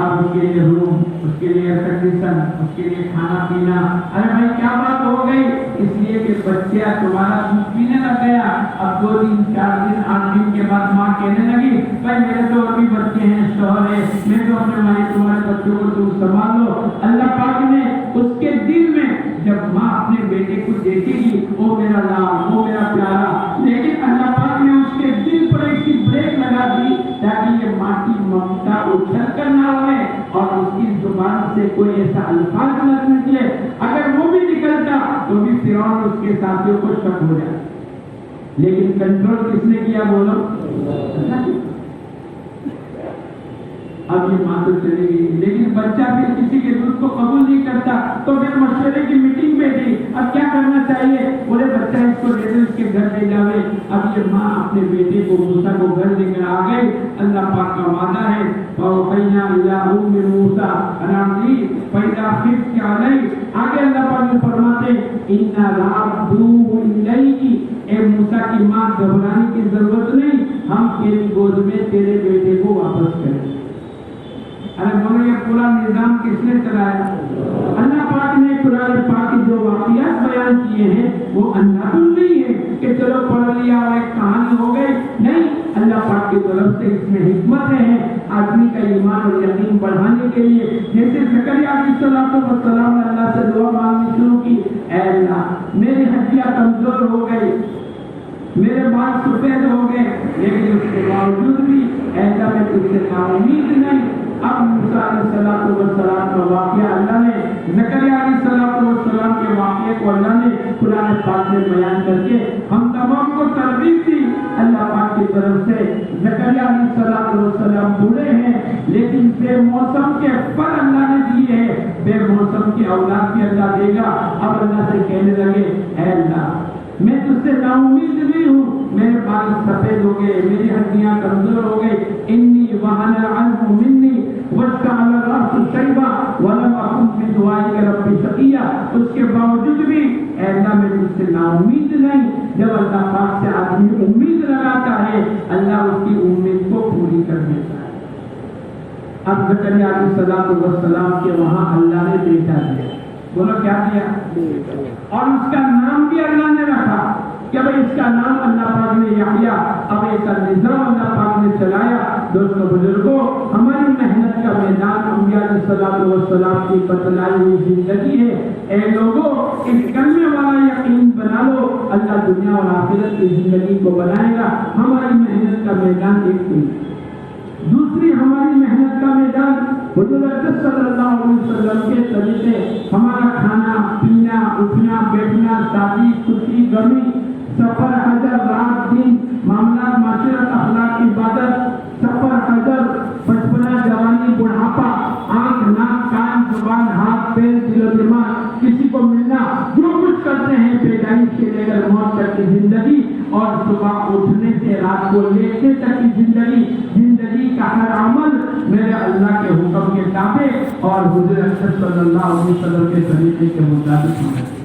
اب اس کے لیے روم، اس کے لیے ایئر کنڈیشن، اس کے لیے کھانا پینا، ارے بھائی کیا بات ہو گئی؟ اس لیے کہ بچہ تمہارا دودھ پینے لگ گیا۔ اب 2 دن 4 دن 8 دن کے بعد ماں کہنے لگی بھائی میرے تو ابھی بچے ہیں، شوہر ہے، میں تو اپنے بھائی تمہارے بچوں کو تم سنبھال لو۔ اللہ پاک نے اس کے دل میں جب ماں اپنے بیٹے کو دیکھے گی وہ میرا لال، وہ میرا پیارا، لیکن اللہ پاک نے اس کے دل پر ایسی بریک لگا دی تاکہ یہ ماں کی ممتا اچھل کر نہ ہوئے اور اس کی زبان سے کوئی ایسا الفاظ نہ نکلے، اگر وہ بھی نکلتا تو بھی فرعون اس کے ساتھیوں کو شک ہو جائے، لیکن کنٹرول کس نے کیا بولو؟ اب یہ ماں تو چلی گئی، لیکن بچہ پھر کسی کے دودھ کو قبول نہیں کرتا، تو پھر مشورے کی میٹنگ بیٹھی، اب کیا کرنا چاہیے؟ بولے بچہ اس کو دے دے، اس کے گھر لے جاوے۔ اب یہ ماں اپنے بیٹے کو موسیٰ کو گھر لے کر آ گئی، اللہ پاک کا وعدہ ہے فَأَوْحَيْنَا إِلَىٰ أُمِّ مُوسَىٰ أَنْ أَرْضِعِيهِ فَإِذَا خِفْتِ عَلَيْهِ، آگے اللہ پاک نے فرماتے إِنَّا رَادُّوهُ إِلَيْكِ، اے موسیٰ کی ماں گھبرانے کی ضرورت نہیں، ہم تیری گود میں تیرے بیٹے کو واپس کریں گے۔ ارے بولو یہ پورا نظام کس نے چلایا؟ اللہ پاک نے قرآن پاک کی جو واقعات بیان کیے ہیں وہ اندھادھن نہیں ہے کہ چلو پڑھ لیا اور ایک کہانی ہو گئی، نہیں، اللہ پاک کی طرف سے اس میں حکمتیں ہیں آدمی کا ایمان اور یقین بڑھانے کے لیے۔ جیسے زکریا علیہ السلام نے اللہ سے دعا مانگنی شروع کی، اے اللہ میری ہڈیاں کمزور ہو گئی، میرے بال سفید ہو گئے، لیکن اس کے باوجود بھی اے اللہ میں تجھ سے ناامید نہیں۔ اب موسیٰ علیہ السلام کا واقعہ اللہ نے، زکریا علیہ السلام کے واقعے کو اللہ نے قرآن پاک میں بیان کر کے ہم تمام کو ترغیب دی اللہ پاک کی طرف سے۔ زکریا علیہ السلام بوڑھے ہیں لیکن بے موسم کے پھل اللہ نے دیے ہیں، بے موسم کی اولاد بھی اللہ دے گا۔ اب اللہ سے کہنے لگے اے اللہ میں تجھ سے نا امید نہیں ہوں، میرے بال سفید ہو گئے، میری ہڈیاں کمزور ہو گئی، انی وہن العظم منی واشتعل الرأس شیبا ولم اکن بدعائک رب شقیا، اس کے باوجود بھی اے اللہ میں تجھ سے نا امید نہیں۔ جب اللہ پاک سے آدمی امید لگاتا ہے اللہ اس کی امید کو پوری کر دیتا ہے۔ اب زکریا علیہ السلام کے وہاں اللہ نے بیٹا دیا. بولو کیا دیا؟ اور اس کا نام بھی اللہ نے رکھا کہ بھئی اس کا نام اللہ پاک نے یحییٰ. اب ایسا نظام اللہ پاک نے چلایا. دوستو بزرگوں، ہماری محنت کا میدان انبیاء علیہ السلام کی بتلائی ہوئی زندگی ہے. اے لوگوں، اس کلمے والا یقین بنا لو، اللہ دنیا اور آخرت کی زندگی کو بنائے گا. ہماری محنت کا میدان ایک تھی. دوسری ہماری محنت کا میدان حضور اکرم صلی اللہ علیہ وسلم کے طریقے. ہمارا کھانا پینا، اٹھنا بیٹھنا، شادی خوشی غمی، سفر حضر، رات دن، معاملات معاشرت، اخلاق عبادت، سفر حضر، بچپنا جوانی بڑھاپا، آنکھ ناک کان زبان ہاتھ پیر دل و دماغ، کسی کو ملنا، جو کچھ کرتے ہیں پیدائش سے لے کر موت تک کی زندگی، اور صبح اٹھنے سے رات کو لیٹنے تک کی زندگی. زندگی کا ہر عمل میرے اللہ کے حکم کے تابع اور حضور اکرم صلی اللہ علیہ وسلم کے طریقے کے مطابق ہونا چاہیے.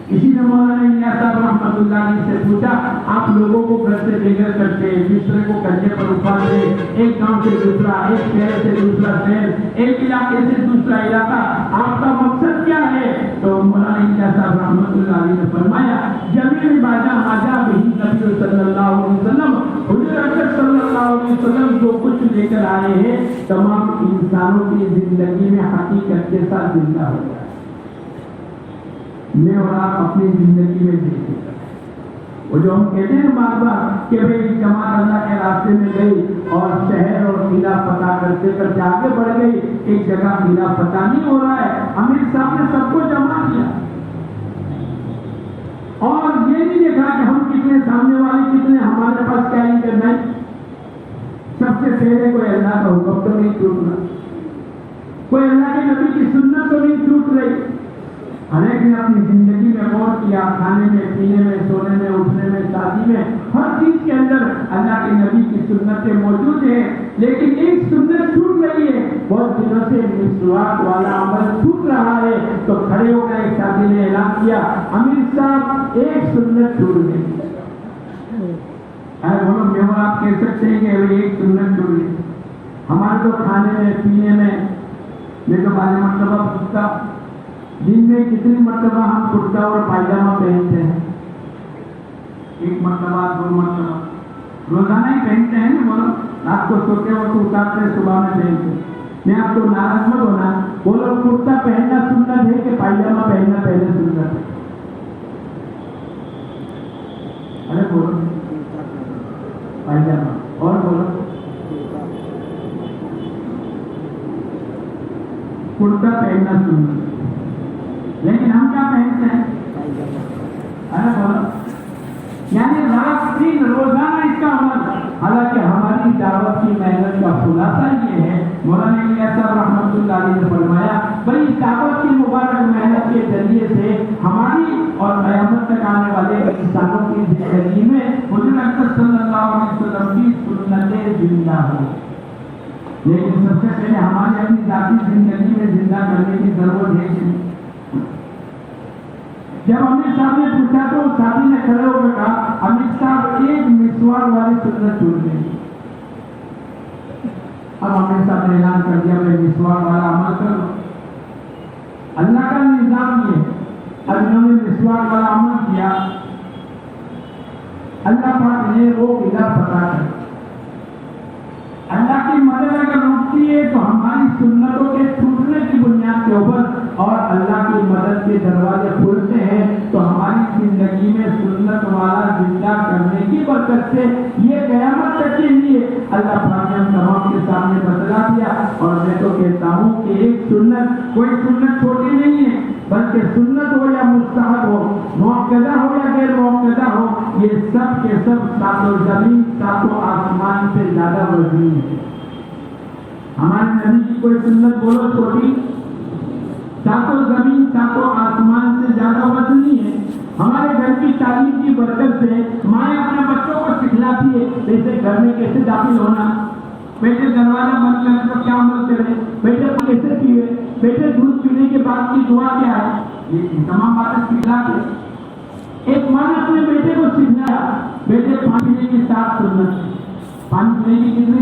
اسی نے مولانا الیاس صاحب رحمۃ اللہ علیہ سے پوچھا، آپ لوگوں کو گھر سے بے گھر کرتے، دوسرے کو کندھے پر اٹھاتے، ایک گاؤں سے دوسرا، ایک شہر سے دوسرا شہر، ایک علاقے سے دوسرا علاقہ، آپ کا مقصد کیا ہے؟ تو مولانا الیاس صاحب رحمۃ اللہ علیہ نے فرمایا، جمیع عبادہ حاجہ بہی نبی صلی اللہ علیہ وسلم. حضور اکرم صلی اللہ علیہ وسلم جو کچھ لے کر آئے ہیں تمام انسانوں کی زندگی میں حقیقت کے ساتھ زندہ ہو جائے. میں اور آپ اپنی زندگی میں دیکھیں، وہ جو ہم کہتے ہیں بار بار کہ بھئی جماعت اللہ کے راستے میں گئی اور شہر اور قلعہ پتہ کرتے کرتے آگے بڑھ گئی، ایک جگہ قلعہ پتہ نہیں ہو رہا ہے، امیر صاحب نے سب کو جمع کیا اور یہ نہیں دیکھا کہ ہم کتنے سامنے والے کتنے، ہمارے پاس کیا کرنا ہے. سب سے پہلے کوئی اللہ کا حکم تو نہیں ٹوٹنا، کوئی اللہ کے نبی کی سنت تو نہیں ٹوٹ رہی. ہر ایک نے اپنی زندگی میں غور کیا، کھانے میں پینے میں سونے میں اٹھنے میں شادی میں، ہر چیز کے اندر اللہ کے نبی کی سنتیں موجود ہیں. لیکن ایک سنت چھوٹ رہی ہے، بہت دنوں سے مسواک والا عمل چھوٹ رہا ہے. تو کھڑے ہو کر ایک ساتھی نے اعلان کیا، امیر صاحب ایک سنت چھوٹ گئی. بولو میں اور آپ کہہ سکتے ہیں کہ ایک سنت چھوٹ گئی. ہمارے تو کھانے میں پینے میں تو بعض مرتبہ پوچھتا، دن میں کتنی مرتبہ ہم کرتا اور پائجامہ پہنتے ہیں؟ ایک مرتبہ، دو مرتبہ، روزانہ ہی پہنتے ہیں نا. بولو رات کو سوتے وقت اتارتے، صبح میں پہنتے. میں آپ کو ناراض مت ہونا، بولو کرتا پہننا سنت ہے کہ پائجامہ پہننا پہلے سنت ہے؟ ارے بولو پائجامہ. اور بولو کرتا پہننا سنت، لیکن ہم کیا پہنتے ہیں؟ ارے بولو، یعنی رات دن روزانہ اس کا عمل. حالانکہ ہماری دعوت کی محنت کا خلاصہ یہ ہے، مولانا الیاس صاحب رحمۃ اللہ علیہ نے فرمایا، بھئی اس دعوت کی مبارک محنت کے ذریعے سے ہماری اور قیامت تک آنے والے انسانوں کی زندگی میں حضور اکرم صلی اللہ علیہ وسلم کی سنتیں زندہ ہوں. لیکن سب سے پہلے ہماری اپنی ذاتی زندگی میں زندہ کرنے کی ضرورت ہے کہ نہیں. جب امیر صاحب نے پوچھا تو ساتھی نے کھڑے ہو کر کہا، امیر صاحب ایک مسواک والی سنت چھوٹ گئی. اب امیر صاحب نے اعلان کر دیا، میں مسواک والا عمل کروں. اللہ کا نظام یہ، اب انہوں نے مسواک والا عمل کیا، اللہ پاک نے وہ قلعہ پتہ کر. اللہ کی مدد اگر رکتی ہے تو ہماری سنتوں کے ٹوٹنے کی بنیاد کے اوپر، اور اللہ کی مدد کے دروازے کھلتے ہیں تو ہماری زندگی میں سنت والا زندہ کرنے کی برکت سے یہ قیامت تک کے لیے اللہ پاک نے ہم تمام کے سامنے بتلا دیا. اور میں تو کہتا ہوں کہ ایک سنت، کوئی سنت چھوٹی نہیں ہے، بلکہ سنت ہو یا مستحب ہو، موقدہ ہو یا غیر موقدہ ہو، یہ سب کے سب ساتوں زمین ساتوں آسمان سے زیادہ وزنی ہے. ہمارے نبی کی کوئی سنت بولو چھوٹی، ساتوں زمین ساتوں آسمان سے زیادہ وزنی ہے. ہمارے گھر کی تعلیم کی برکت سے مائیں اپنے بچوں کو سکھلاتی ہے جیسے گھر میں کیسے داخل ہونا، بیٹے دروازہ بند کرنے پر کیا عمل کریں، بیٹے کیسے پیے، بیٹے دودھ پینے کے بعد کی دعا کیا ہے، یہ تمام باتیں سکھلاتے. ایک ماں نے اپنے بیٹے کو سکھلایا، بیٹے پانی پینے کی ساتھ سنت، پانی پینے کی کتنی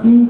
3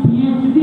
PhD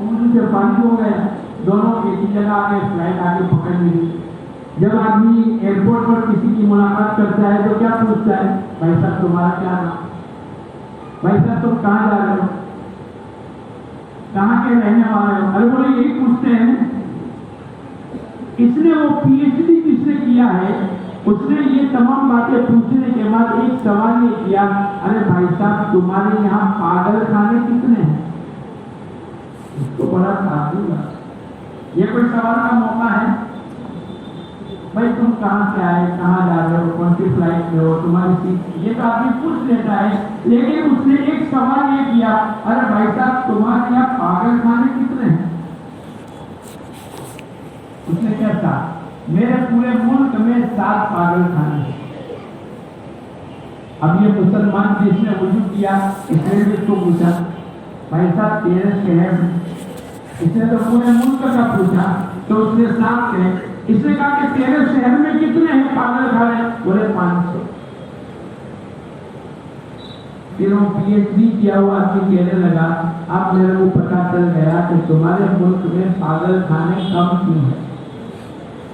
وضو سے فارغ ہو گئے, دونوں ایک ہی جگہ آ گئے, فلائٹ آگے پکڑ لی. جب آدمی ایئرپورٹ پر کسی کی ملاقات کرتا ہے تو کیا پوچھتا ہے؟ بھائی صاحب تمہارا کیا نام, بھائی صاحب تم کہاں جا رہے ہو, کہاں کے رہنے والے ہو؟ ارے بولے یہی پوچھتے ہیں. اس نے وہ پی ایچ ڈی کس نے کیا ہے, اس نے یہ تمام باتیں پوچھنے کے بعد ایک سوال یہ کیا, ارے بھائی صاحب تمہارے یہاں پاگل خانے کتنے ہیں؟ اس کو بڑا تعجب ہے. یہ کوئی سوال کا موقع ہے؟ بھائی تم کہاں سے آئے, کہاں جا رہے ہو, کون سی فلائٹ میں ہو, تمہاری سیٹ, یہ تو آدمی پوچھ لیتا ہے. لیکن اس نے ایک سوال یہ کیا, ارے بھائی صاحب تمہارے یہاں پاگل خانے کتنے ہیں؟ اس نے کیا کہا, میرے پورے ملک میں 7 پاگل خانے ہیں. اب یہ مسلمان جس نے وضو کیا, اس نے بھی اس کو پوچھا, بھائی صاحب تیرے شہر میں, اس نے تو پورے ملک کا پوچھا, تو اس نے 7 کہے. اس نے کہا کہ تیرے شہر میں کتنے ہیں پاگل خانے؟ بولے 500. پھر وہ پی ایچ ڈی کیا ہوا آدمی کہنے لگا, اب میرے کو پتا چل گیا کہ تمہارے ملک میں پاگل خانے کم کیوں ہیں.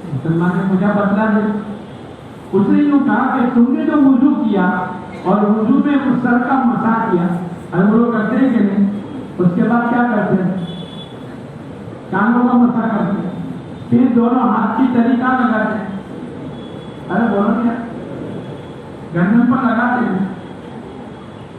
مسلمان نے مجھے بتلا دے. اس نے یوں کہا کہ تم نے جو وضو کیا اور وضو میں سر کا مسح کیا, ارے وہ لوگ کرتے ہیں کہ نہیں, اس کے بعد کیا کرتے ہیں؟ کانوں کا مسح کرتے ہیں, پھر دونوں ہاتھ کی طریقہ لگاتے ہیں. ارے بولو کیا, گردن پر لگاتے ہیں.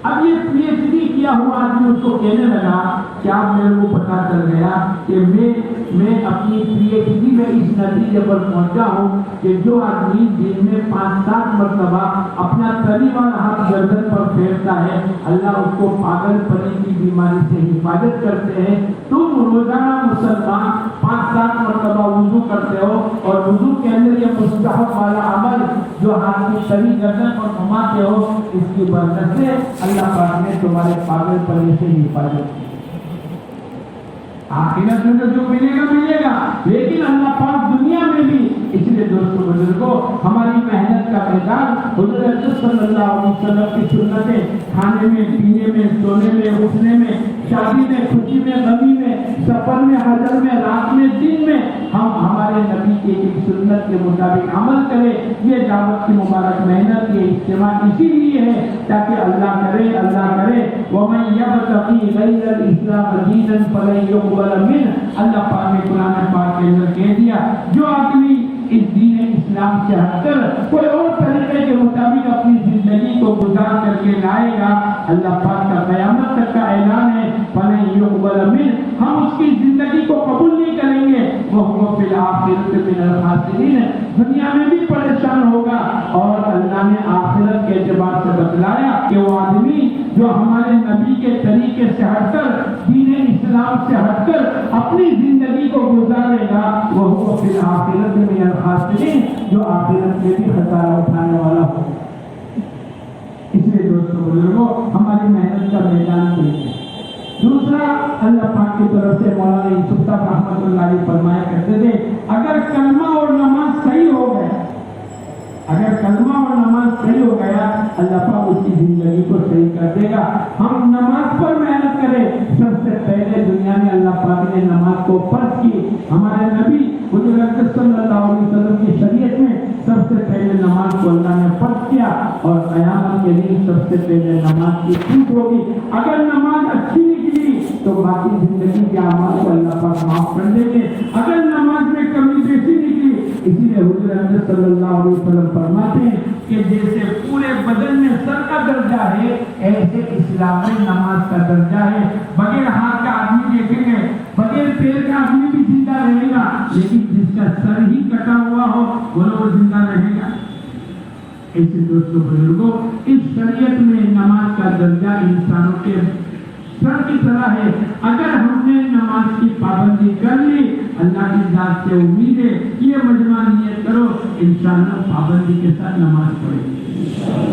اب یہ پی ایچ ڈی کیا ہوا آدمی اس کو کہنے لگا, کیا میرے کو پتا چل گیا کہ میں اپنی پی ایچ ڈی میں اس نتیجے پر پہنچا ہوں کہ جو آدمی دن میں 5-7 مرتبہ اپنا تلی والا ہاتھ گردن پر پھیرتا ہے, اللہ اس کو پاگل پنی کی بیماری سے حفاظت کرتے ہیں. تم روزانہ مسلمان 5-7 مرتبہ وضو کرتے ہو, اور وضو کے اندر یہ مستحب والا عمل جو ہاتھ کی تلی گردن پر گھماتے ہو, اس کی برکت سے اللہ پاک نے تمہارے پاگل پنے سے حفاظت کی. آخرت میں تو جو ملے گا, لیکن اللہ پاک دنیا میں بھی. اس لیے دوستوں بزرگوں, ہماری محنت کا میدان حضرت صلی اللہ علیہ وسلم کی سنتیں, کھانے میں, پینے میں, سونے میں, اٹھنے میں, شادی میں, خوشی میں, غمی میں, سفر میں, حضر میں, رات میں, دن میں, ہم ہمارے نبی کی ایک سنت کے مطابق عمل کریں. یہ دعوت کی مبارک محنت, یہ اجتماع اسی لیے ہے تاکہ اللہ کرے وَمَن يَبْتَغِي غَيْرَ الْإِسْلَامِ دِينًا فَلَن يُقْبَلَ مِنْهُ. اللہ پاک نے قرآن پاک کے اندر کہہ دیا, جو آدمی اس دین اسلام سے ہٹ کر کوئی اور طریقے کے مطابق اپنی زندگی کو گزار کر کے لائے گا, اللہ پاک کا قیامت تک کا اعلان ہے, فَلَن يُقْبَلَ مِنْهُ, ہم اس کی زندگی کو قبول نہیں کریں گے. وَهُوَ فِي الْآخِرَةِ مِنَ الْخَاسِرِينَ, دنیا میں بھی پریشان ہوگا. اور اللہ نے آخرت کے اعتبار سے بتلایا کہ وہ آدمی جو ہمارے نبی کے طریقے سے ہٹ کر, دین اسلام سے ہٹ کر اپنی زندگی کو گزارے گا, وہ فی الآخرۃ من الخاسرین, جو آخرت میں بھی خسارہ اٹھانے والا ہو. اس لیے دوستوں بزرگوں, ہماری محنت کا میدان دیکھیں. دوسرا, اللہ پاک کی طرف سے مولانا یوسف صاحب رحمۃ اللہ علیہ فرمایا کرتے تھے, اگر کلمہ اور نماز صحیح ہو گیا, اگر کلمہ اور نماز صحیح ہو گیا, اللہ پاک اس کی زندگی کو صحیح کر دے گا. ہم نماز پر محنت کریں. سب سے پہلے دنیا میں اللہ پاک نے نماز کو فرض کی. ہمارے نبی حضرت صلی اللہ علیہ وسلم کی شریعت میں سب سے پہلے نماز کو اللہ نے فرض کیا, اور قیامت کے دن سب سے پہلے نماز کی چھوٹ ہوگی. اگر نماز اچھی نکلی تو باقی زندگی کے اعمال کو اللہ پاک معاف کر دیں گے. اگر نماز میں کمی بیشی نکلی, اسی لیے حضرت صلی اللہ علیہ وسلم فرماتے ہیں کہ جیسے پورے بدن میں سر کا درجہ ہے, ایسے اسلام میں نماز کا درجہ ہے. بغیر ہاتھ کا آدمی دیکھیں گے, بغیر پیر کا آدمی بھی زندہ رہے گا, لیکن جس کا سر ہی کٹا ہوا ہو وہ لوگ زندہ رہے گا. ایسے دوستوں بزرگوں, اس شریعت میں نماز کا درجہ انسانوں کے سر کی طرح ہے. اگر ہم نے نماز کی پابندی کر لی, اللہ کی ذات سے امید ہے, یہ مجمع نیت کرو, انشاءاللہ پابندی کے ساتھ نماز پڑھیں گے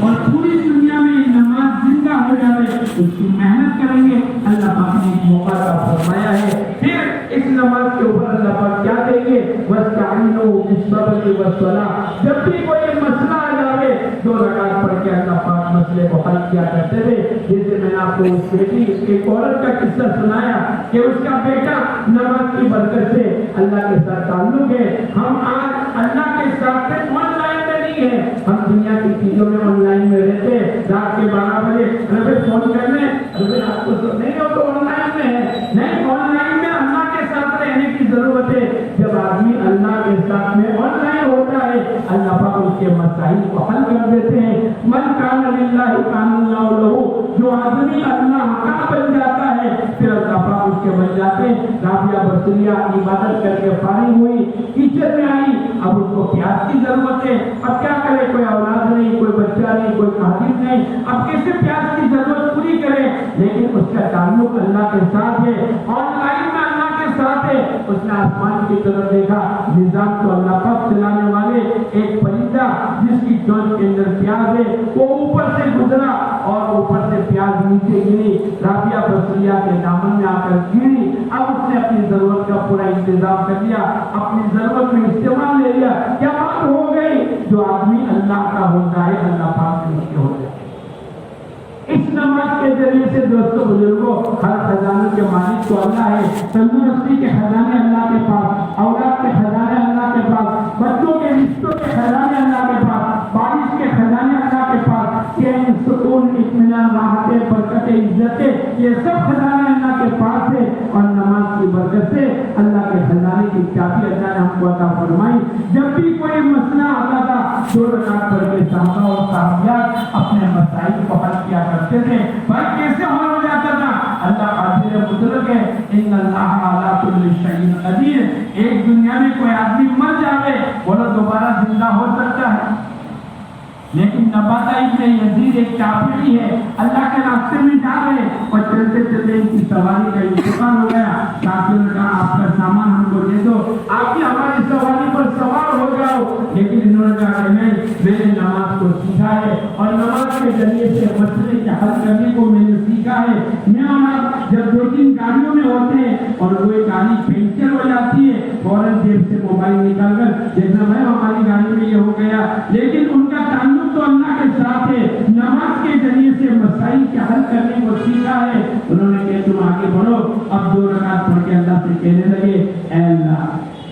اور پوری دنیا میں نماز زندہ ہو جائے, اس کی محنت کریں گے. اللہ پاک نے ایک موقع کا فرمایا ہے, پھر اس نماز کے اوپر اللہ پاک کیا دیں گے, وَاسْتَعِينُوا بِالصَّبْرِ وَالصَّلَاةِ. جب بھی کوئی مسئلہ آ جائے 2 رکعت پڑھ کے اللہ پاک مسئلے کو حل کیا کرتے تھے. جیسے میں نے آپ کو اس بیٹی ایک عورت کا قصہ سنایا کہ اس کا بیٹا نماز کی برکت سے اللہ کے ساتھ تعلق ہے. ہم آج اللہ کے ساتھ آن لائن میں نہیں ہے, ہم دنیا کی چیزوں میں آن لائن میں رہتے ہیں. رات کے 12 بجے ارے فون کرنے, ارے آپ کو نہیں ہو تو آن لائن میں ہے. نہیں, آن لائن میں اللہ کے ساتھ رہنے کی ضرورت ہے. جب آدمی اللہ کے ساتھ میں آن لائن ہوتا ہے, اللہ پاک اس کے مسائل کو حل کر دیتے ہیں. من کان للہ کان اللہ لہو, جو آدمی اللہ کا بن جاتا ہے پھر اللہ پاک اس کے بن جاتے ہیں. رابعہ بصریہ عبادت کر کے فارغ ہوئی, کچن میں آئی, اب اس کو پیاس کی ضرورت ہے. اب کیا کرے, کوئی اولاد نہیں, کوئی بچہ نہیں, کوئی حافظ نہیں, اب کیسے پیاس کی ضرورت پوری کرے؟ لیکن اس کا تعلق اللہ کے ساتھ ہے, آن لائن میں اللہ کے ساتھ ہے. اس نے آسمان کی طرف دیکھا, نظام تو اللہ پاک چلانے والے, ایک پرندہ جس کی چونچ کے اندر پیاز ہے وہ اوپر سے گزرا اور اوپر سے پیاز نیچے گری, رابعہ بصریہ کے دامن میں آ کر گری. اب اس نے اپنی ضرورت کا پورا انتظام کر لیا, اپنی ضرورت میں استعمال لے لیا. کیا بات ہو گئی؟ جو آدمی اللہ کا ہوتا ہے اللہ پاک سے اس کے ہو جائے. اس نماز کے ذریعے سے دوستو بزرگوں, ہر خزانے کے مالک تو اللہ ہے. تندرستی کے خزانے اللہ کے پاس, اولاد کے خزانے اللہ کے پاس, بچوں کے رشتوں کے خزانے اللہ کے پاس, بارش کے خزانے اللہ کے پاس, چین, سکون, اطمینان, راحتیں, برکتیں, عزتیں, یہ سب خزانے اللہ کے پاس ہے. اور نماز کی برکت سے اللہ کے خزانے کی چابی اللہ نے ہم کو عطا فرمائی. جب بھی کوئی مسئلہ آتا تھا 2 رکعت پڑھ کے صحابہ اور صحابیات اپنے مسائل کو حل کیا کرتے تھے. بھائی کیسے حل ہو جاتا تھا؟ اللہ قادر مطلق ہے, ان اللہ علی کل شیء قدیر. ایک دنیا میں کوئی آدمی مر جائے بولو دوبارہ زندہ ہو سکتا ہے, لیکن نباتہ ابن یزید ایک کافری ہے, اللہ کے راستے میں جا رہے اور چلتے چلتے ان کی سواری کا انتقال ہو گیا. کافر نے کہا آپ کا سامان ہم کو دے دو, آپ بھی ہماری سواری پر سوار ہو جاؤ. لیکن انہوں نے کہا کہ نہیں, میں نے نماز کو سیکھا ہے اور نماز کے ذریعے سے مسئلے کے حل کرنے کو میں نے سیکھا ہے. میں اور آپ جب 2-3 گاڑیوں میں ہوتے ہیں اور کوئی گاڑی پنکچر ہو جاتی ہے, فوراً جیب سے موبائل نکال کر دیکھنا بھائی ہماری گاڑی میں یہ ہو گیا. لیکن ان کا تعلق تو اللہ کے ساتھ ہے. نماز کے ذریعے سے مسائل کے حل کرنے کو سیکھا ہے. انہوں نے کہا تم آگے بڑھو. اب 2 رکعت پڑھ کے اللہ سے کہنے لگے, اے اللہ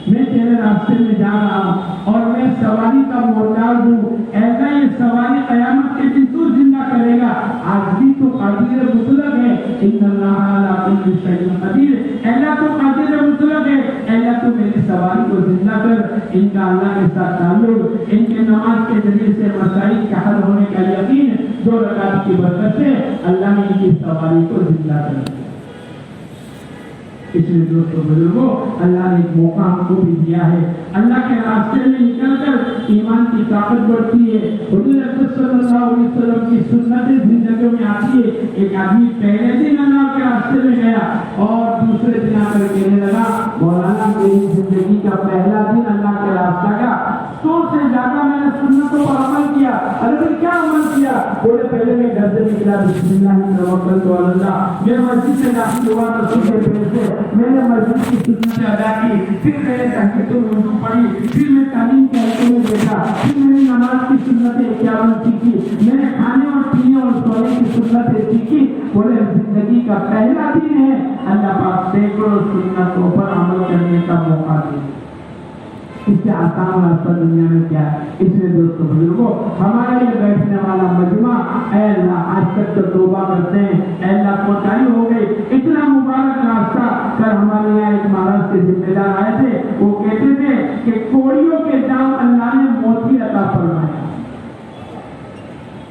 میں تیرے راستے میں جا رہا ہوں اور میں سواری کا محتاج ہوں. ایسا یہ سواری قیامت کے دن تو زندہ کرے گا. آج بھی تو قادر مطلق ہے, ان اللہ علی کل شیء قدیر. اللہ تو قادر مطلق ہے, اللہ تو میری سواری کو زندہ کر. ان کا اللہ کے ساتھ تعلق, ان کے نماز کے ذریعے سے مسائل کا حل ہونے کا یقین, 2 رکعت کی برکت سے اللہ نے ان کی سواری کو زندہ کر دیا. اس لیے دوستو بزرگوں, اللہ نے ایک موقع ہم کو بھی دیا ہے. اللہ کے راستے میں نکل کر ایمان کی طاقت بڑھتی ہے. حضور اکرم صلی اللہ علیہ وسلم کی سنتیں زندگی میں آتی ہے. ایک آدمی پہلے دن اللہ کے راستے میں گیا اور دوسرے دن آ کر کہنے لگا, مولانا میری زندگی کا پہلا دن اللہ کے راستہ کا 100 سے زیادہ میں نے سنتوں پر عمل کیا. ارے کیا عمل کیا؟ بولے پہلے میں گھر سے نکلا, بسم اللہ توکلت علی اللہ, میں مسجد سے داخل ہوا رسول کے پیر سے, میں نے مسجد کی سنتیں ادا کی, پھر میں نے تحقیق الوضو پڑھی, پھر میں تعلیم کے حلقے میں دیکھا, پھر میں نے نماز کی سنتیں 51 سیکھی, میں نے کھانے اور پینے اور سونے کی سنتیں سیکھی. بولے زندگی کا پہلا دن ہے, اللہ پاک سینکڑوں سنتوں پر عمل کرنے کا موقع دے. اس سے آسان اور آسان دنیا میں کیا ہے؟ اس لیے دوستو بزرگوں, ہمارا یہ بیٹھنے والا مجمع, اے اللہ آج تک تو توبہ کرتے ہیں, اے اللہ کوتاہی ہو گئی. اتنا مبارک راستہ کر ہمارے یہاں ایک مہاراج کے ذمہ دار آئے تھے, وہ کہتے تھے کہ کوڑیوں کے دام اللہ نے موتی عطا فرمایا.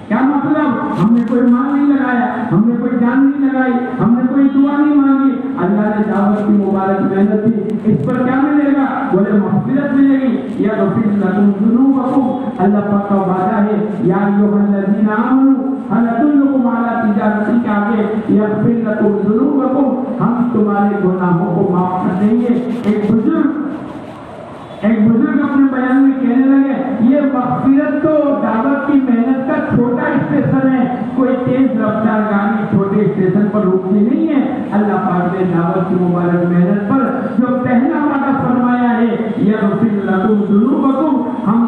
کیا مطلب؟ ہم نے کوئی مال نہیں لگایا, ہم نے کوئی جان نہیں لگائی, ہم نے کوئی دعا نہیں مانگی, اللہ نے دعوت کی مبارک محنت دی. اس پر کیا ملے گا؟ بولے مغفرت ملے گی. یا غفر لکم ذنوبکم, اللہ پاک کا وعدہ ہے, یا ایھا الذین آمنوا هل ادلکم علی تجارت کے آگے یغفر لکم ذنوبکم, ہم تمہارے گناہوں کو معاف کر دیں گے. ایک بزرگ اپنے بیان میں کہنے لگے, یہ مغفرت تو دعوت کی محنت کا چھوٹا اسٹیشن ہے, کوئی تیز رفتار گاڑی چھوٹے اسٹیشن پر رکتی نہیں ہے. اللہ پاک نے دعوت کی مبارک محنت پر جو پہلا وعدہ فرمایا ہے, یغفر لکم ذنوبکم, ہم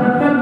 70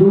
2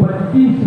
25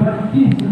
25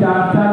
4-4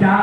4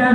10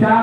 4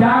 4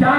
4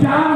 4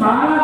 12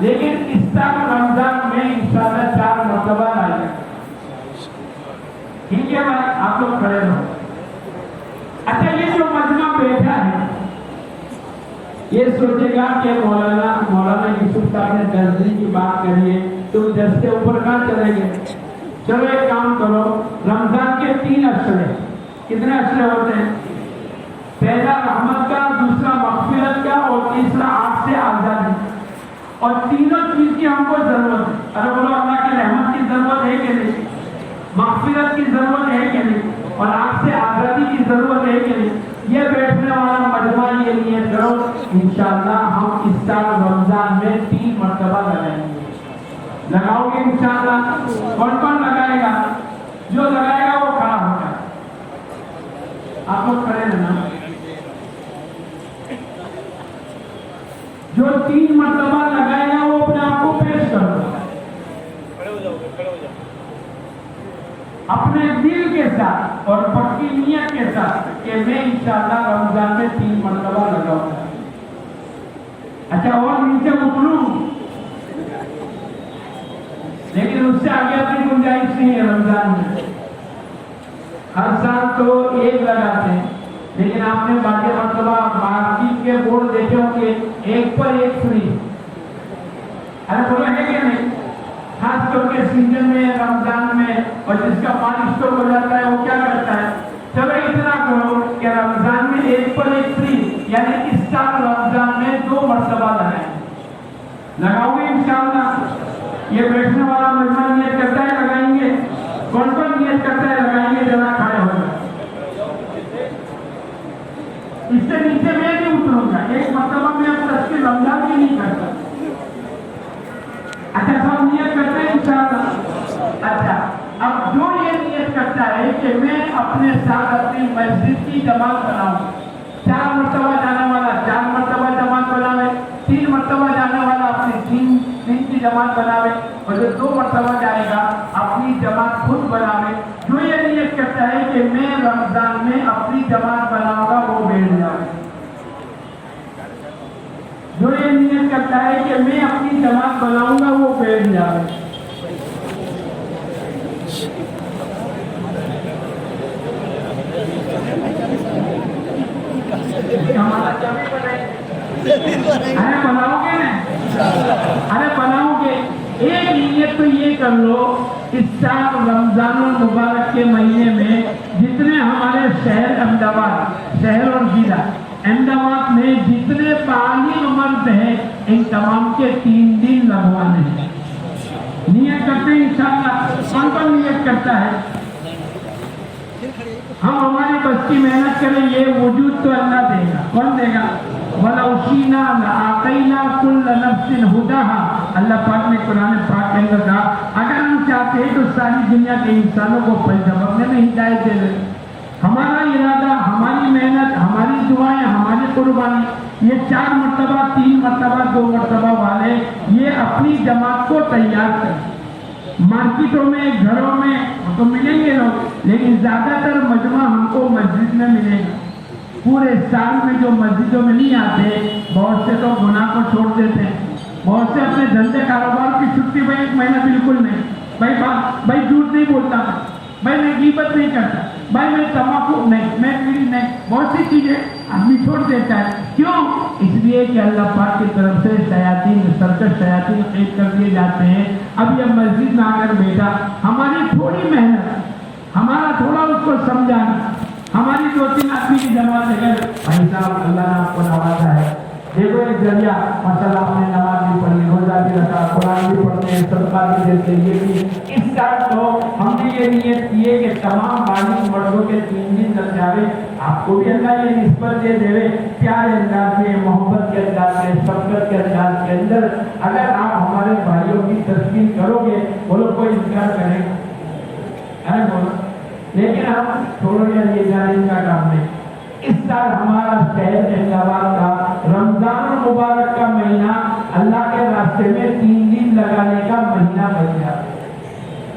لیکن اس سال رمضان میں انشاءاللہ 4 مرتبہ لائے. ٹھیک ہے بھائی, آپ لوگ کھڑے رہو. اچھا, یہ جو مجمع بیٹھا ہے یہ سوچے گا کہ مولانا یوسف صاحب نے 10 دن کی بات کری ہے, تم 10 سے اوپر کہاں چلیں گے؟ چلو ایک کام کرو, رمضان کے 3 اشرے. کتنے اشرے ہوتے ہیں؟ پہلا رحمت کا, دوسرا مغفرت کا, اور تیسرا آگ سے آزادی. اور تینوں چیز کی ہم کو ضرورت ہے. ارے بولو, اللہ کی رحمت کی ضرورت ہے کہ نہیں؟ مغفرت کی ضرورت ہے کہ نہیں؟ اور آگ سے آزادی کی ضرورت ہے کہ نہیں؟ یہ بیٹھنے والا مجمع یہ نیت کرو, انشاءاللہ ہم اس سال رمضان میں 3 مرتبہ لگائیں گے. لگاؤ گے انشاءاللہ؟ کون کون لگائے گا؟ جو لگائے گا وہ کھڑا ہوگا. آپ لوگ کھڑے رہنا. جو 3 مرتبہ لگائے گا وہ اپنے آپ کو پیش کرو اپنے دل کے ساتھ اور پکی نیت کے ساتھ کہ میں انشاءاللہ رمضان میں 3 مرتبہ لگاؤں گا. اچھا, اور نیچے اتروں, لیکن اس سے آگے اپنی گنجائش نہیں ہے. رمضان میں ہر سال تو ایک لگاتے ہیں, لیکن آپ نے باقی مرتبہ مارکیٹ کے بورڈ دیکھے ہوں گے, 1 پر 1 فری. ارے بولے ہے کہ نہیں؟ خاص طور کے سیزن میں, رمضان میں, اور جس کا پانی اسٹور ہو جاتا ہے وہ کیا کرتا ہے, چلو اتنا کرو کہ رمضان میں 1 پر 1 فری, یعنی اس سال رمضان میں 2 مرتبہ لگائیں. لگاؤ گے انشاءاللہ؟ یہ بیٹھنے والا مجمع نیت کرتا ہے لگائیں گے؟ کون کون نیت کرتا ہے لگائیں گے؟ ذرا کھڑے ہو جائیں. اس سے نیچے میں نہیں اتروں گا, 1 مرتبہ میں اب تک کے رمضان بھی نہیں کرتا. اچھا, سب نیت کرتے ہیں انشاءاللہ؟ اچھا, اب جو یہ نیت کرتا ہے کہ میں اپنے ساتھ اپنی مسجد کی جماعت بناؤں, 4 مرتبہ جانے والا 4 مرتبہ جماعت بناوے, 3 مرتبہ جانے والا اپنی 3 کی جماعت بناوے, اور جو 2 مرتبہ جائے گا اپنی جماعت خود بناوے. جو یہ نیت کرتا ہے کہ میں رمضان میں اپنی جماعت بناؤں گا وہ بیٹھ جائے. جو یہ نیت کرتا ہے کہ میں اپنی جماعت بناؤں گا وہ بیٹھ جائے. ارے بناؤ گے نا, ارے بناؤ گے. ایک نیت تو یہ کر لو, اس سال رمضان المبارک کے مہینے میں جتنے ہمارے شہر احمد آباد, شہر اور ضلع احمد آباد میں جتنے بالغ مرد ہیں ان تمام کے 3 دن لگوانے ہیں. نیت کرتے ہیں انشاءاللہ. کون کون نیت کرتا ہے؟ ہم ہماری بس کی محنت کریں, یہ وجود تو اللہ دے گا. کون دے گا؟ وَلَوْ شِئْنَا لَآتَيْنَا كُلَّ نَفْسٍ هُدَاهَا. اللہ پاک نے قرآن پاک کے اندر کہا اگر ہم چاہتے ہیں تو ساری دنیا کے انسانوں کو پلجمنے میں ہدایت دے دیں. ہمارا ارادہ, ہماری محنت, ہماری دعائیں, ہماری قربانی, یہ 4 مرتبہ 3 مرتبہ 2 مرتبہ والے یہ اپنی جماعت کو تیار کریں. مارکیٹوں میں, گھروں میں تو ملیں گے لوگ, لیکن زیادہ تر مجمع ہم کو مسجد میں ملے گا. پورے سال میں جو مسجدوں میں نہیں آتے, بہت سے تو گناہ کو چھوڑ دیتے ہیں, بہت سے اپنے دھندے کاروبار کی چھٹی میں 1 مہینہ بالکل نہیں. بھائی جھوٹ نہیں بولتا, بھائی میں غیبت نہیں کرتا, بھائی میں تمباکو نہیں, میں بیڑی نہیں, بہت سی چیزیں آدمی چھوڑ دیتا ہے. کیوں؟ اس لیے کہ اللہ پاک کی طرف سے شیاطین, سرکش شیاطین قید کر دیے جاتے ہیں. اب یہ مسجد میں آ کر بیٹھا, ہماری تھوڑی محنت, ہمارا تھوڑا اس کو سمجھانا, ہماری 2-3 آدمی کی جماعت ہے کہ بھائی صاحب اللہ نے آپ کو نوازا ہے, دیکھو ایک ذریعہ, ماشاءاللہ آپ نے نماز بھی پڑھی, روزہ بھی رکھا, قرآن بھی پڑھتے ہیں, صدقہ بھی دیتے ہیں. یہ بھی اس سال تو ہم نے یہ نیت کی ہے کہ تمام بالغ مردوں کے 3 دن لگ جاوے. آپ کو بھی اللہ یہ نسبت دے دے پیارے انداز میں, محبت کے انداز میں, شفقت کے انداز کے اندر. اگر آپ ہمارے بھائیوں کی تسکین کرو گے, وہ لوگ کوئی انکار کریں گے؟ ارے بولو. لیکن ہم چھوڑو گے, یہ جانے کا کام نہیں. اس سال ہمارا شہر احمد آباد کا رمضان المبارک کا مہینہ اللہ کے راستے میں 3 دن لگانے کا مہینہ بن گیا.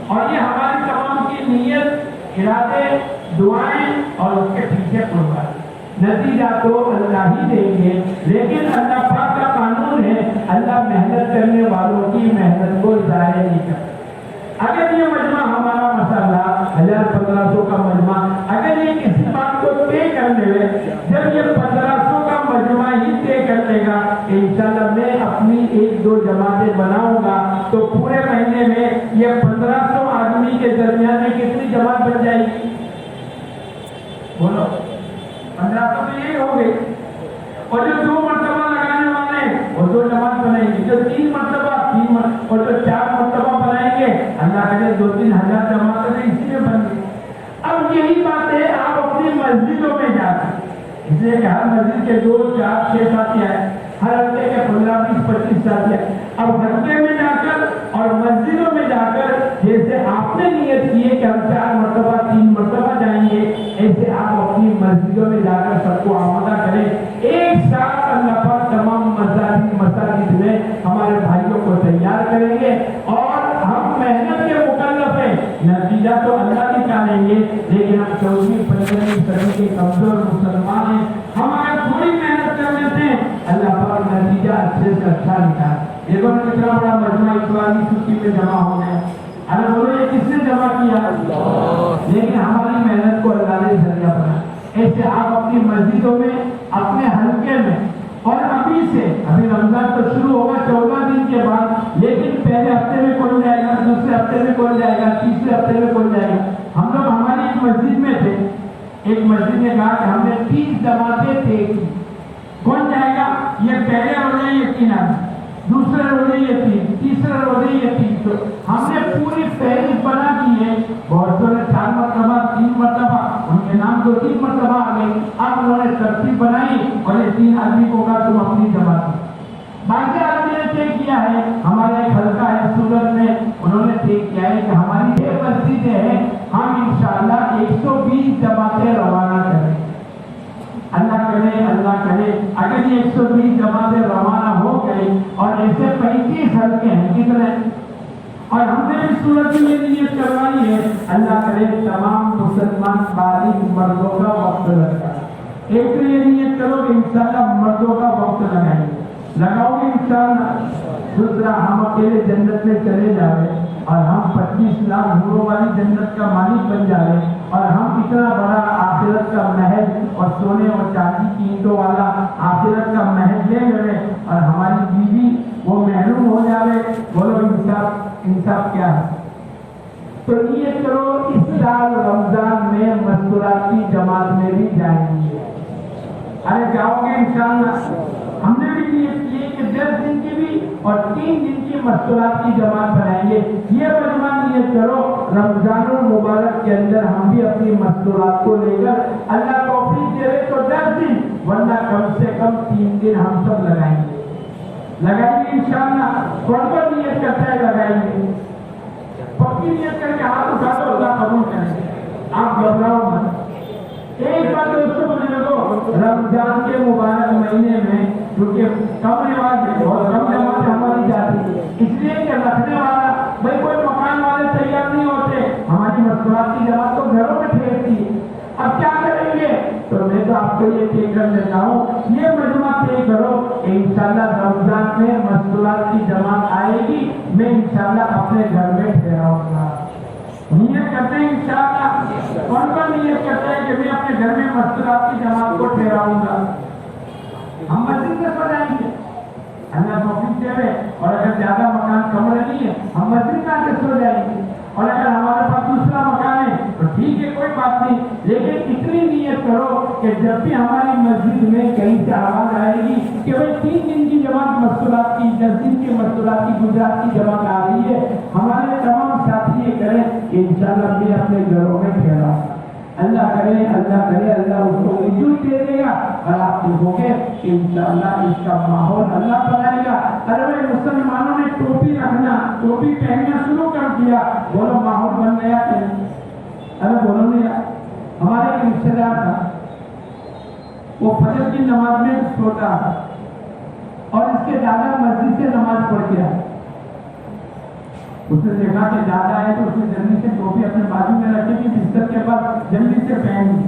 اور یہ ہماری تمام کی نیت, ارادے, دعائیں اور اس کے پیچھے قربانی. نتیجہ تو اللہ ہی دیں گے، لیکن اللہ پاک کا قانون ہے اللہ محنت کرنے والوں کی محنت کو ضائع نہیں کرتا۔ اگر یہ مجمع ہمارا ماشاءاللہ 1500 کا مجمع اگر یہ کسی بات کو طے کر لے، جب یہ 1500 کا مجمع ہی طے کر لے گا کہ انشاءاللہ میں اپنی 1-2 جماعتیں بناؤں گا، تو پورے مہینے میں یہ 1500 آدمی کے درمیان میں کتنی جماعت بن جائے گی؟ بولو 1500 تو یہی ہو گئی، اور جو 2 مرتبہ لگانے والے وہ 2 جماعت بنائیں گے، جو 3 مرتبہ اور جو 4 مرتبہ بنائیں گے اللہ کرے 2-3 ہزار جماعتیں اسی میں بن گئی۔ اب یہی بات ہے آپ اپنی مسجدوں میں جا کر، اس لیے کہ ہر مسجد کے 2, 4, 6 ساتھی آئے، ہر ہفتے کے 15, 20, 25 ساتھی آئے۔ اب ہفتے میں جا کر اور مسجدوں میں جا کر جیسے آپ نے نیت کی ہے کہ ہم 4 مرتبہ 3 مرتبہ جائیں گے، ایسے آپ اپنی مسجدوں میں جا کر سب کو آمادہ کریں۔ ایک ساتھ اللہ پاک تمام مساجد میں ہمارے بھائیوں کو تیار کریں گے اور ہم محنت کے مکلف ہیں، نتیجہ تو اللہ نکالیں گے، لیکن ہم 14ویں 15ویں صدی کے کمزور مسلمان ہیں، ہم اگر تھوڑی محنت کر لیتے ہیں اللہ پاک نتیجہ اچھے سے اچھا نکال۔ دیکھو کتنا بڑا مجمع اتوار کی چھٹی میں جمع ہو گیا، ارے بولو یہ کس نے جمع کیا؟ لیکن ہماری محنت کو اللہ نے ذریعہ بنا۔ ایسے آپ اپنی مسجدوں میں، اپنے حلقے میں، اور ابھی سے ابھی رمضان تو شروع ہوگا 14 دن کے بعد، لیکن پہلے ہفتے میں کون جائے گا، دوسرے ہفتے میں کون جائے گا، تیسرے ہفتے میں کون جائے گا۔ ہم لوگ ہماری ایک مسجد میں تھے، ایک مسجد نے کہا کہ ہم نے 30 جماعتیں طے کی، کون جائے گا؟ یہ پہلے روزے یہ 3 آدمی، دوسرے روزے یہ 3، تیسرے روزے یہ 3۔ تو ہم نے پوری فہرست بنا کی ہے، بہت نے 4 مرتبہ 3 مرتبہ ان کے نام 2-3 مرتبہ آ گئے۔ اب انہوں نے ترتیب بنائی اور یہ 3 آدمی کو کہا تم اپنی جماعت، باقی آدمی نے طے کیا ہے، ہمارا ایک حلقہ ہے سورت میں، انہوں نے طے کیا ہے کہ ہماری 6 مسجدیں ہیں، ہم انشاءاللہ 120 جماعتیں روانہ کریں۔ اللہ کرے اگر یہ 120 جماعتیں روانہ ہو گئی اور ایسے 35 حلقے ہیں کتنے، اور ہم نے اس صورت میں یہ نیت کروائی ہے اللہ کرے تمام مسلمان بالغ مردوں کا وقت لگا۔ ایک تو یہ نیت کرو کہ انشاءاللہ مردوں کا وقت لگائیں گے، لگاؤ گے انشاءاللہ۔ دوسرا ہم اکیلے جنت میں چلے جاوے اور ہم 25 لاکھ حوروں والی جنت کا مالک بن جائے، اور ہم اتنا بڑا آخرت کا محل اور سونے اور چاندی کی اینٹوں والا آخرت کا محل لے گئے اور ہماری بیوی وہ محروم ہو جاوے، بولو انصاف کیا ہے؟ تو نیت کرو اس سال رمضان میں مستوراتی جماعت میں بھی جائیں گے، ارے جاؤ گے انشاءاللہ۔ ہم نے بھی نیت کی کہ 10 دن کی بھی اور 3 دن کی مستورات کی جماعت بنائیں گے۔ یہ مجمع نیت کرو رمضان المبارک کے اندر ہم بھی اپنی مستورات کو لے کر اللہ توفیق دے تو 10 دن، ورنہ کم سے کم 3 دن ہم سب لگائیں گے انشاءاللہ۔ کون نیت کرتا ہے لگائیں گے، پکی نیت کر کے ہاتھ اٹھا دو، اللہ قبول کریں گے، آپ گھبراؤ مت۔ ایک بات دوستوں کو لگو رمضان کے مبارک مہینے میں کیونکہ کم رواج ہے اور کم جماعت ہماری جاتی، اس لیے کہ رکھنے والا بھائی کوئی مکان والے تیار نہیں ہوتے، ہماری مستورات کی جماعت تو گھروں میں ٹھہرتی ہے، اب کیا کریں گے؟ تو میں تو آپ کو یہ طے کر لیتا ہوں، یہ مجمع طے کرو کہ انشاءاللہ رمضان میں مستورات کی جماعت آئے گی، میں انشاءاللہ اپنے گھر میں ٹھہراؤں گا۔ نیت کرتے ہیں انشاءاللہ، کون نیت کرتے ہیں کہ میں اپنے گھر میں مستورات کی جماعت کو ٹھہراؤں گا؟ ہم مسجد میں سو جائیں گے، اللہ توفیق دے رہے، اور اگر زیادہ مکان کم نہیں ہے ہم مسجد میں آ کے سو جائیں گے، اور اگر ہمارے پاس دوسرا مکان ہے تو ٹھیک ہے کوئی بات نہیں، لیکن اتنی نیت کرو کہ جب بھی ہماری مسجد میں کہیں سے آواز آئے گی کہ بھائی 3 دن کی جماعت مستورات کی، 10 دن کی مستورات کی گجرات کی جماعت آ رہی ہے، ہمارے تمام ساتھی یہ کریں کہ انشاءاللہ میں اپنے گھروں میں ٹھہراؤں گا۔ اللہ کرے اللہ اس کو وجود دے دے گا اور آپ دیکھو گے کہ انشاءاللہ اس کا ماحول اللہ بنائے گا۔ ارے مسلمانوں نے ٹوپی رکھنا، ٹوپی پہننا شروع کر دیا، بولو ماحول بن گیا کہ نہیں؟ ارے بولو نہیں، ہمارے ایک رشتے دار تھا، وہ فجر کی نماز میں سوتا تھا اور اس کے دادا مسجد سے نماز پڑھ کے آئے، اس نے دیکھا کہ دادا ہے تو اس نے جلدی سے ٹوپی اپنے بازو میں رکھی کہ بستر کے پاس جلدی سے پہن لی،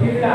3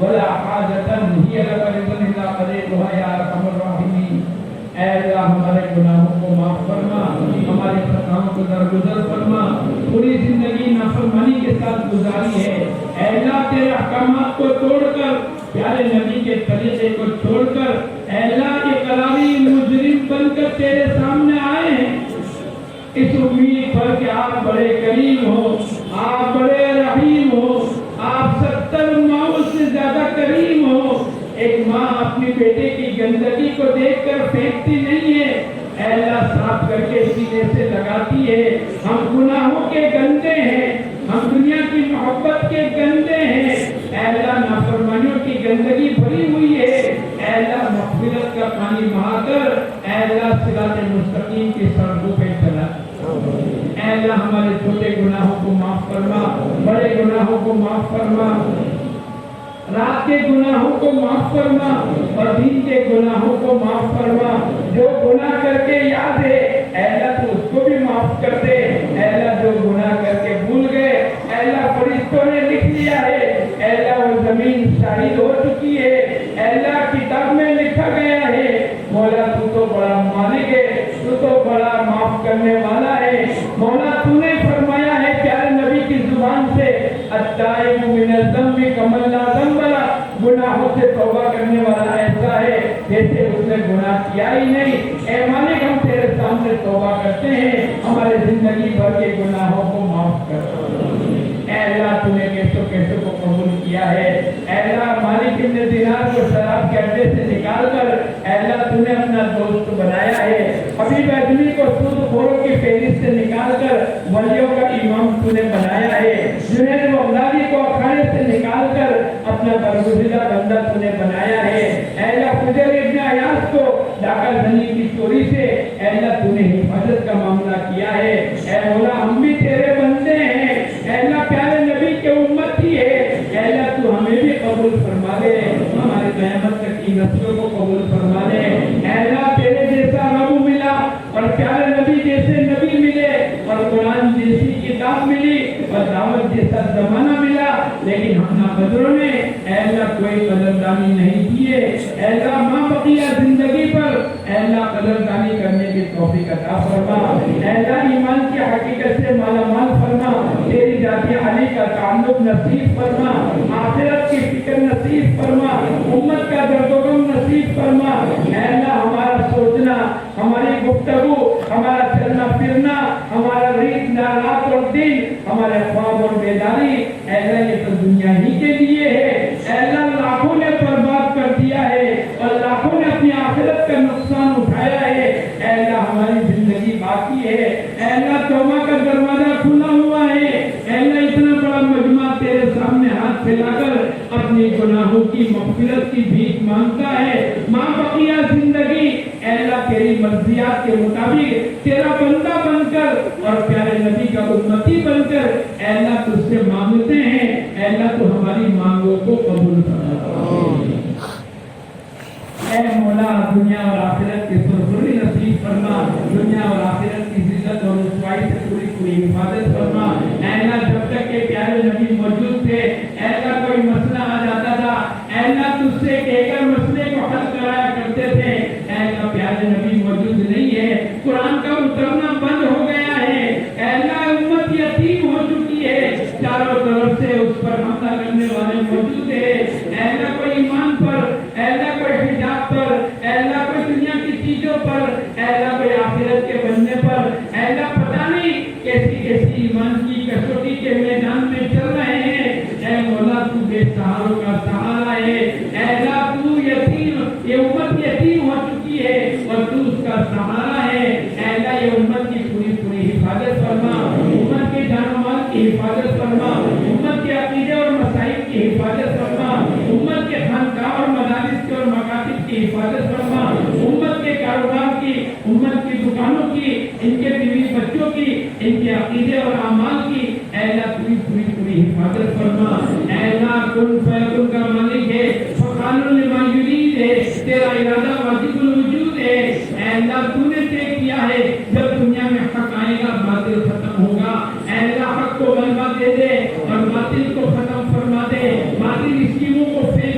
ولا حاجة هي لك رضا إلا قضيتها يا أرحم الراحمين۔ اے اللہ ہمارے گناہوں کو معاف فرما، ہماری خطاؤں کو درگزر فرما۔ پوری زندگی نافرمانی کے ساتھ گزاری ہے، اے اللہ تیرے احکامات کو توڑ کر، پیارے نبی کے طریقے کو چھوڑ کر، اے اللہ کے قلاوی مجرم بن کر تیرے سامنے آئے ہیں، اس امید پر کہ آپ بڑے کریم ہو، آپ بڑے رحیم ہو، آپ 70 ماؤں سے زیادہ کریم ہو۔ ایک ماں اپنی بیٹے کی گندگی کو دیکھ کر پھینکتی نہیں ہے، اے اللہ صاف کر کے سینے سے لگاتی ہے۔ ہم گناہوں کے گندے ہیں، ہم دنیا کی محبت کے گندے ہیں، اے اللہ نافرمانیوں کی گندگی بھری ہوئی ہے، اے اللہ مغفرت کا پانی بہا کر، اے اللہ صراط مستقیم کی سڑکوں پہ چلا۔ اے اللہ ہمارے چھوٹے گناہوں کو معاف فرما، بڑے گناہوں کو معاف فرما، رات کے گناہوں کو معاف فرما اور دن کے گناہوں کو معاف فرما۔ جو گناہ کر کے یاد ہے اے اللہ تو اس کو بھی معاف کر دے، اے اللہ جو گناہ کر کے بھول گئے اے اللہ فرشتوں نے لکھ لیا ہے، اے اللہ وہ زمین شاہد ہو چکی ہے، اے اللہ کتاب میں لکھا گیا ہے۔ مولا تو تو بڑا مالک ہے، تو تو بڑا معاف کرنے والا ہے۔ مولا تو نے فرمایا ہے پیارے نبی کی زبان سے، التائب من الذنب کمن لا ذنب لہ، گناہوں سے توبہ کرنے والا ایسا ہے جیسے اس نے گناہ کیا ہی نہیں۔ اے مالک ہم تیرے سامنے توبہ کرتے ہیں، ہمارے زندگی بھر کے گناہوں کو معاف کر۔ اے اللہ تو نے کیسوں کیسوں کو قبول کیا ہے، اے اللہ مالک ابن دینار کو شراب کے اڈے سے نکال کر اے اللہ تو نے اپنا دوست بنایا ہے، حبیب اعظمی کو سود خوروں کی فہرست سے نکال کر ولیوں کا امام تو نے بنایا ہے، جنید بغدادی کو اکھاڑے سے نکال کر اپنا برگزیدہ بندہ تو نے بنایا ہے، اے اللہ فضیل ابن عیاض کو ڈاکہ زنی کی چوری سے اے اللہ تو نے حفاظت کا معاملہ کیا ہے۔ اے مولا ہم بھی تیرے بندے ہیں، اے اللہ پیارے نبی کے امتی ہے، اے اللہ تو ہمیں بھی قبول فرما دے، ہمارے قیامت تک کی نسلوں کو قبول فرما دے۔ اے اللہ تیرے جیسا رب ملا اور پیارے نبی جیسے نبی ملے اور قرآن جیسی کتاب ملی اور دعوت جیسا زمانہ ملا، لیکن ہم ناقدروں نے اے اللہ کوئی قدردانی نہیں کیے۔ اے اللہ ماں بقیہ زندگی پر اے اللہ قدردانی کرنے کی توفیق عطا فرما، اے اللہ ایمان کی حقیقت سے مالا مال فرما، تیری ذات علی کا تعلق نصیب فرما، آخرت کی فکر نصیب فرما، امت کا درد و غم نصیب فرما۔ اے اللہ ہمارا سوچنا، ہماری گفتگو، ہمارا چلنا پھرنا، ہمارا ریت رات اور دن، ہمارے خواب اور بیداری اے اللہ یہ تو دنیا ہی کے لیے ہے۔ اے اللہ لاکھوں نے برباد کر دیا ہے اور لاکھوں نے اپنی آخرت کا نقصان اٹھایا ہے، اے اللہ ہماری زندگی باقی ہے، اے اللہ توبہ کا دروازہ کھلا ہوا ہے، اے اللہ اتنا بڑا مجمع تیرے سامنے ہاتھ پھیلا کر اپنی گناہوں کی مغفرت کی بھیک مانگتا ہے۔ ماں بقیہ زندگی اے اللہ تیری مرضیات کے مطابق تیرا بندہ بن کر اور پیارے نبی کا امتی بن کر اے اللہ تجھ سے مانگتے ہیں، اے اللہ تو ہماری مانگوں کو قبول فرما۔ اے مولا دنیا اور آخرت کی سرخری نصیب فرما، دنیا اور آخرت کی عزت اور رسوائی سے پوری پوری حفاظت فرما۔ اے اللہ جب تک کہ پیارے نبی موجود تھے اے اللہ کوئی مسئلہ آ جاتا تھا اے اللہ تجھ سے کہہ کر مسئلے کو حل کرایا کرتے تھے، اے اللہ پیارے نبی موجود نہیں ہے، قرآن کا اترنا بند ہو گیا ہے، اے اللہ امت یتیم ہو چکی ہے، چاروں طرف سے اس پر حملہ کرنے والے موجود ہیں، اے اللہ کوئی ایمان پر، اے اللہ کوئی حجاب پر، اے اللہ کوئی دنیا کی چیزوں پر، اے اللہ کوئی آخرت کے بننے پر، اے اللہ پتہ نہیں کیسی کیسی ایمان کی کسوٹی کے میدان میں چل رہے ہیں، اے مولا تو بے سہاروں کا سہارا ہے، اے اللہ تو یتیم، یہ امت یتیم ہو چکی ہے اور تو اس کا سہارا ہے، اے اللہ یہ امت کی پوری پوری حفاظت فرما، امت کے جان و مال کی حفاظت فرما، امت کے عقیدے اور مسائل کی حفاظت فرما، امت کے خانقاہ اور مدارس کے اور مکاتب کی حفاظت فرما، امت کے کاروبار کی، امت کی دکانوں کی، ان کے بیوی بچوں کی، ان کے عقیدے اور اعمال کی اے اللہ پوری پوری پوری حفاظت فرما۔ اے اللہ کن فیکن کا مالک ہے، فعال لما یرید ہے، تیرا ارادہ واجب الوجود ہے، اے اللہ تو نے طے کیا ہے جب دنیا میں حق آئے گا باطل ختم ہوگا، اے اللہ حق کو غلبہ دے دے اور باطل کو ختم فرما دے، باطل اسکیموں کو فیل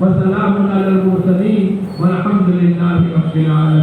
وسلام علی المرسلین والحمد للہ رب العالمین.